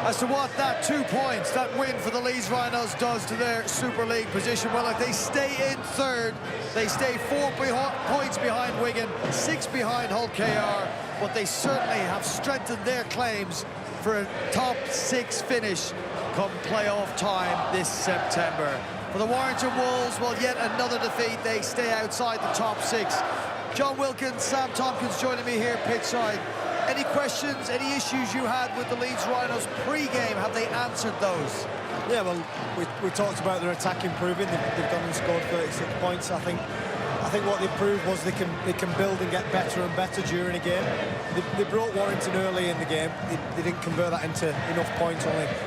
G: as to what that 2 points, that win for the Leeds Rhinos does to their Super League position. Well, if they stay in third, they stay 4 points behind Wigan, 6 behind Hull KR, but they certainly have strengthened their claims for a top 6 finish come playoff time this September. For the Warrington Wolves, well, yet another defeat. They stay outside the top 6. John Wilkins, Sam Tompkins joining me here pitchside. Any questions, any issues you had with the Leeds Rhinos pre-game? Have they answered those?
H: Yeah, well, we talked about their attack improving. They've gone and scored 36 points. I think what they proved was they can build and get better and better during a game. They broke Warrington early in the game. They didn't convert that into enough points,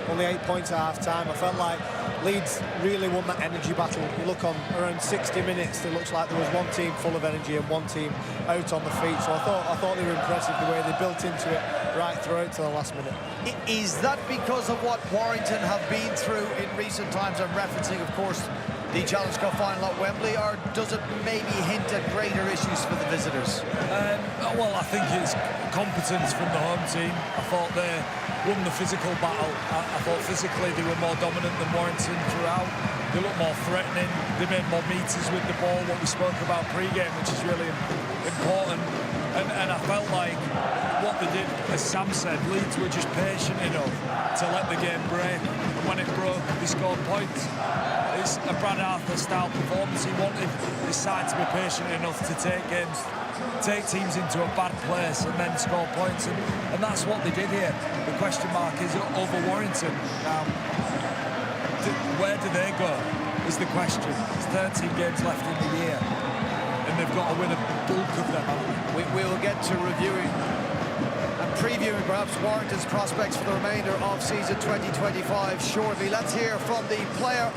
H: only 8 points at half-time. I felt like Leeds really won that energy battle. You look on around 60 minutes, it looks like there was one team full of energy and one team out on the feet. So I thought they were impressive the way they built into it right throughout to the last minute.
G: Is that because of what Warrington have been through in recent times? I'm referencing, of course, the Challenge Cup final at Wembley, or does it maybe hint at greater issues for the visitors?
I: Well, I think it's competence from the home team. I thought they won the physical battle. I thought physically they were more dominant than Warrington throughout. They looked more threatening. They made more meters with the ball, what we spoke about pre-game, which is really important. And I felt like what they did, as Sam said, Leeds were just patient enough to let the game break. And when it broke, they scored points. It's a Brad Arthur-style performance. He wanted his side to be patient enough to take teams into a bad place and then score points. And that's what they did here. The question mark is over Warrington. Where do they go is the question. There's 13 games left in the year, and they've got to win a bulk of them.
G: We will get to reviewing and previewing perhaps Warrington's prospects for the remainder of season 2025 shortly. Let's hear from the player